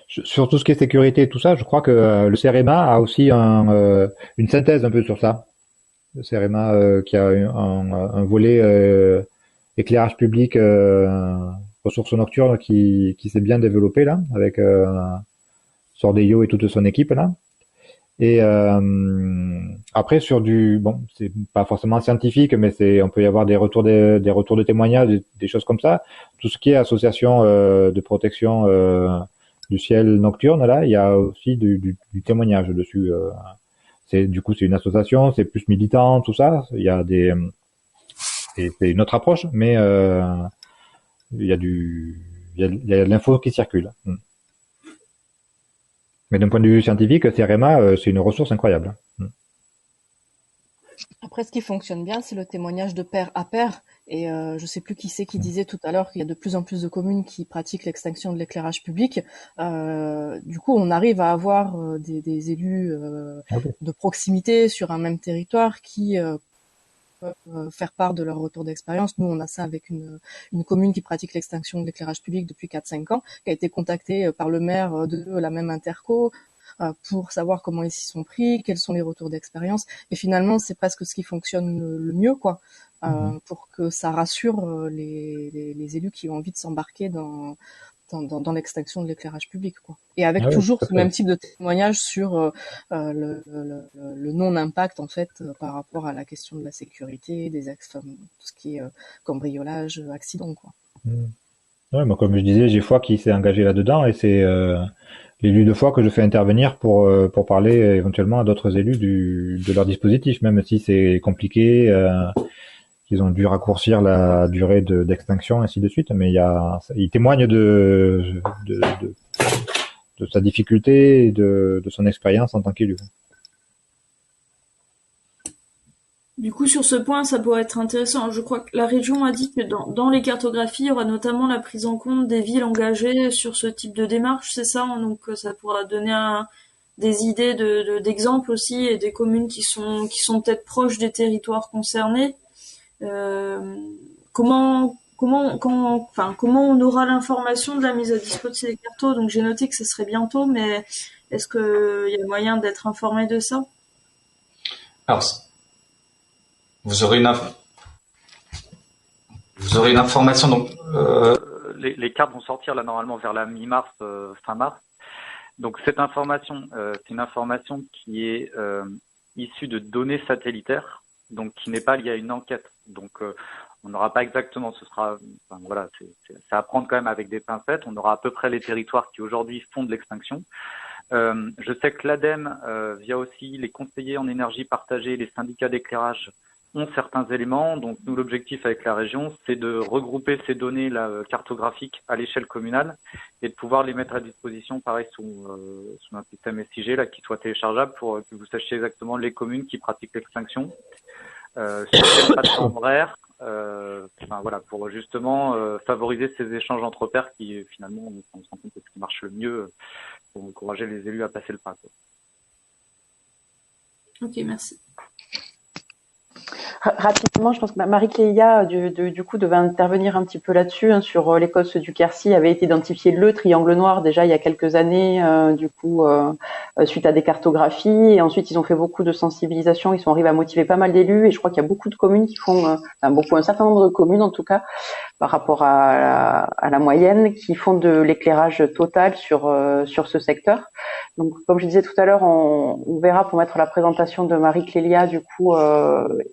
Sur tout ce qui est sécurité et tout ça, je crois que le CEREMA a aussi une synthèse un peu sur ça. Le CEREMA qui a un volet éclairage public, ressources nocturnes qui s'est bien développé là, avec Sordeyo et toute son équipe là. Et après sur c'est pas forcément scientifique, mais on peut y avoir des retours de témoignages, des choses comme ça. Tout ce qui est association de protection du ciel nocturne, là, il y a aussi du témoignage dessus. C'est une association, c'est plus militant, tout ça. Il y a c'est une autre approche, mais il y a il y a de l'info qui circule. Mais d'un point de vue scientifique, CEREMA, c'est une ressource incroyable. Après, ce qui fonctionne bien, c'est le témoignage de pair à pair. Et je sais plus qui c'est qui disait tout à l'heure qu'il y a de plus en plus de communes qui pratiquent l'extinction de l'éclairage public. Du coup, on arrive à avoir des élus de proximité sur un même territoire qui peuvent faire part de leur retour d'expérience. Nous, on a ça avec une commune qui pratique l'extinction de l'éclairage public depuis 4-5 ans, qui a été contactée par le maire de la même interco pour savoir comment ils s'y sont pris, quels sont les retours d'expérience. Et finalement, c'est presque ce qui fonctionne le mieux, quoi, pour que ça rassure les élus qui ont envie de s'embarquer dans l'extinction de l'éclairage public, quoi. Et avec toujours ce même type de témoignage sur le non-impact, en fait, par rapport à la question de la sécurité, tout ce qui est cambriolage, accident, quoi. Ouais, moi, comme je disais, j'ai Foix qui s'est engagé là-dedans, et c'est l'élu de Foix que je fais intervenir pour parler éventuellement à d'autres élus de leur dispositif, même si c'est compliqué, qu'ils ont dû raccourcir la durée d'extinction, ainsi de suite, mais il témoigne de sa difficulté et de son expérience en tant qu'élu. Du coup, sur ce point, ça pourrait être intéressant. Je crois que la région a dit que dans les cartographies, il y aura notamment la prise en compte des villes engagées sur ce type de démarche, c'est ça? Donc, ça pourra donner des idées d'exemples aussi, et des communes qui sont peut-être proches des territoires concernés. Comment on aura l'information de la mise à dispo de ces cartos? Donc, j'ai noté que ce serait bientôt, mais est-ce qu'il y a moyen d'être informé de ça? Alors, vous aurez une information, donc les cartes vont sortir là normalement vers la mi-mars, fin mars. Donc cette information, c'est une information qui est issue de données satellitaires, donc qui n'est pas liée à une enquête. Donc on n'aura pas exactement, c'est à prendre quand même avec des pincettes. On aura à peu près les territoires qui aujourd'hui font de l'extinction. Je sais que l'ADEME, via aussi les conseillers en énergie partagée, les syndicats d'éclairage, ont certains éléments. Donc nous, l'objectif avec la région, c'est de regrouper ces données cartographiques à l'échelle communale et de pouvoir les mettre à disposition, pareil, sous un système SIG qui soit téléchargeable pour que vous sachiez exactement les communes qui pratiquent l'extinction, sur quelle plateforme horaire, pour justement favoriser ces échanges entre pairs qui finalement, on se rend compte que ce qui marche le mieux pour encourager les élus à passer le pas. Ok, merci. Rapidement, je pense que Marie-Clélia, du coup, devait intervenir un petit peu là-dessus, sur les causes du Quercy, avait été identifié le triangle noir déjà il y a quelques années, suite à des cartographies, et ensuite ils ont fait beaucoup de sensibilisation, ils sont arrivés à motiver pas mal d'élus, et je crois qu'il y a beaucoup de communes qui font, un certain nombre de communes en tout cas, par rapport à la moyenne, qui font de l'éclairage total sur ce secteur. Donc, comme je disais tout à l'heure, on verra pour mettre la présentation de Marie-Clélia, du coup,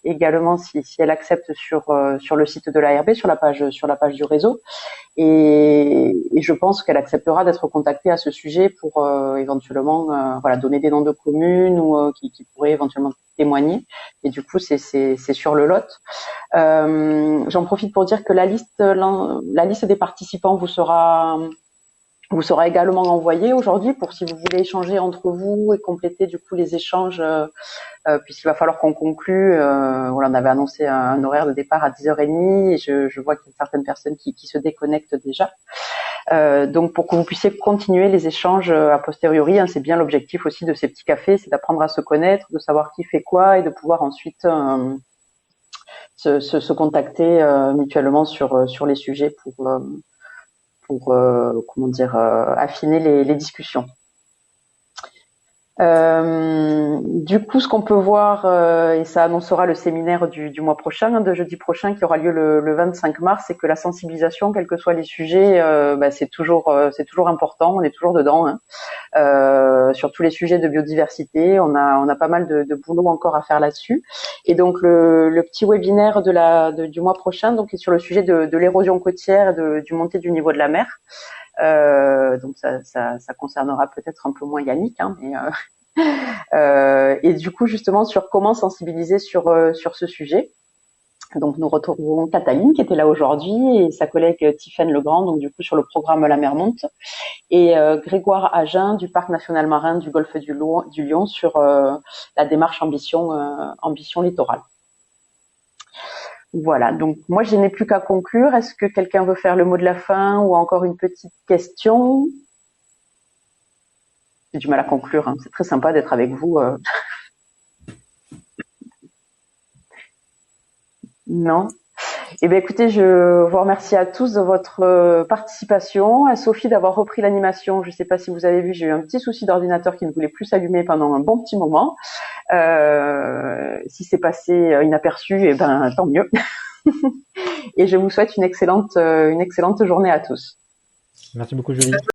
également si elle accepte sur le site de l'ARB, sur la page du réseau. Et je pense qu'elle acceptera d'être contactée à ce sujet pour éventuellement donner des noms de communes ou qui pourraient éventuellement témoigner. Et du coup, c'est sur le lot. J'en profite pour dire que la liste des participants vous sera également envoyée aujourd'hui pour si vous voulez échanger entre vous et compléter du coup les échanges, puisqu'il va falloir qu'on conclue. On avait annoncé un horaire de départ à 10h30 et je vois qu'il y a certaines personnes qui se déconnectent déjà. Donc pour que vous puissiez continuer les échanges a posteriori, c'est bien l'objectif aussi de ces petits cafés, c'est d'apprendre à se connaître, de savoir qui fait quoi et de pouvoir ensuite se contacter mutuellement sur les sujets pour affiner les discussions. Du coup, ce qu'on peut voir, et ça annoncera le séminaire du mois prochain, de jeudi prochain, qui aura lieu le 25 mars, c'est que la sensibilisation, quels que soient les sujets, c'est toujours important, on est toujours dedans. Sur tous les sujets de biodiversité, on a pas mal de boulot encore à faire là-dessus. Et donc le petit webinaire du mois prochain, donc est sur le sujet de l'érosion côtière et du montée du niveau de la mer. Donc ça concernera peut-être un peu moins Yannick, et du coup justement sur comment sensibiliser sur ce sujet. Donc nous retrouvons Cataline qui était là aujourd'hui et sa collègue Tiffaine Legrand, donc du coup sur le programme La Mer Monte, et Grégoire Agen du Parc national marin du Golfe du Lion sur la démarche ambition littorale. Voilà, donc moi je n'ai plus qu'à conclure. Est-ce que quelqu'un veut faire le mot de la fin ou encore une petite question? J'ai du mal à conclure, hein. C'est très sympa d'être avec vous. Non. Eh bien, écoutez, je vous remercie à tous de votre participation, à Sophie d'avoir repris l'animation. Je ne sais pas si vous avez vu, j'ai eu un petit souci d'ordinateur qui ne voulait plus s'allumer pendant un bon petit moment. Si c'est passé inaperçu, eh ben tant mieux. Et je vous souhaite une excellente journée à tous. Merci beaucoup, Julie.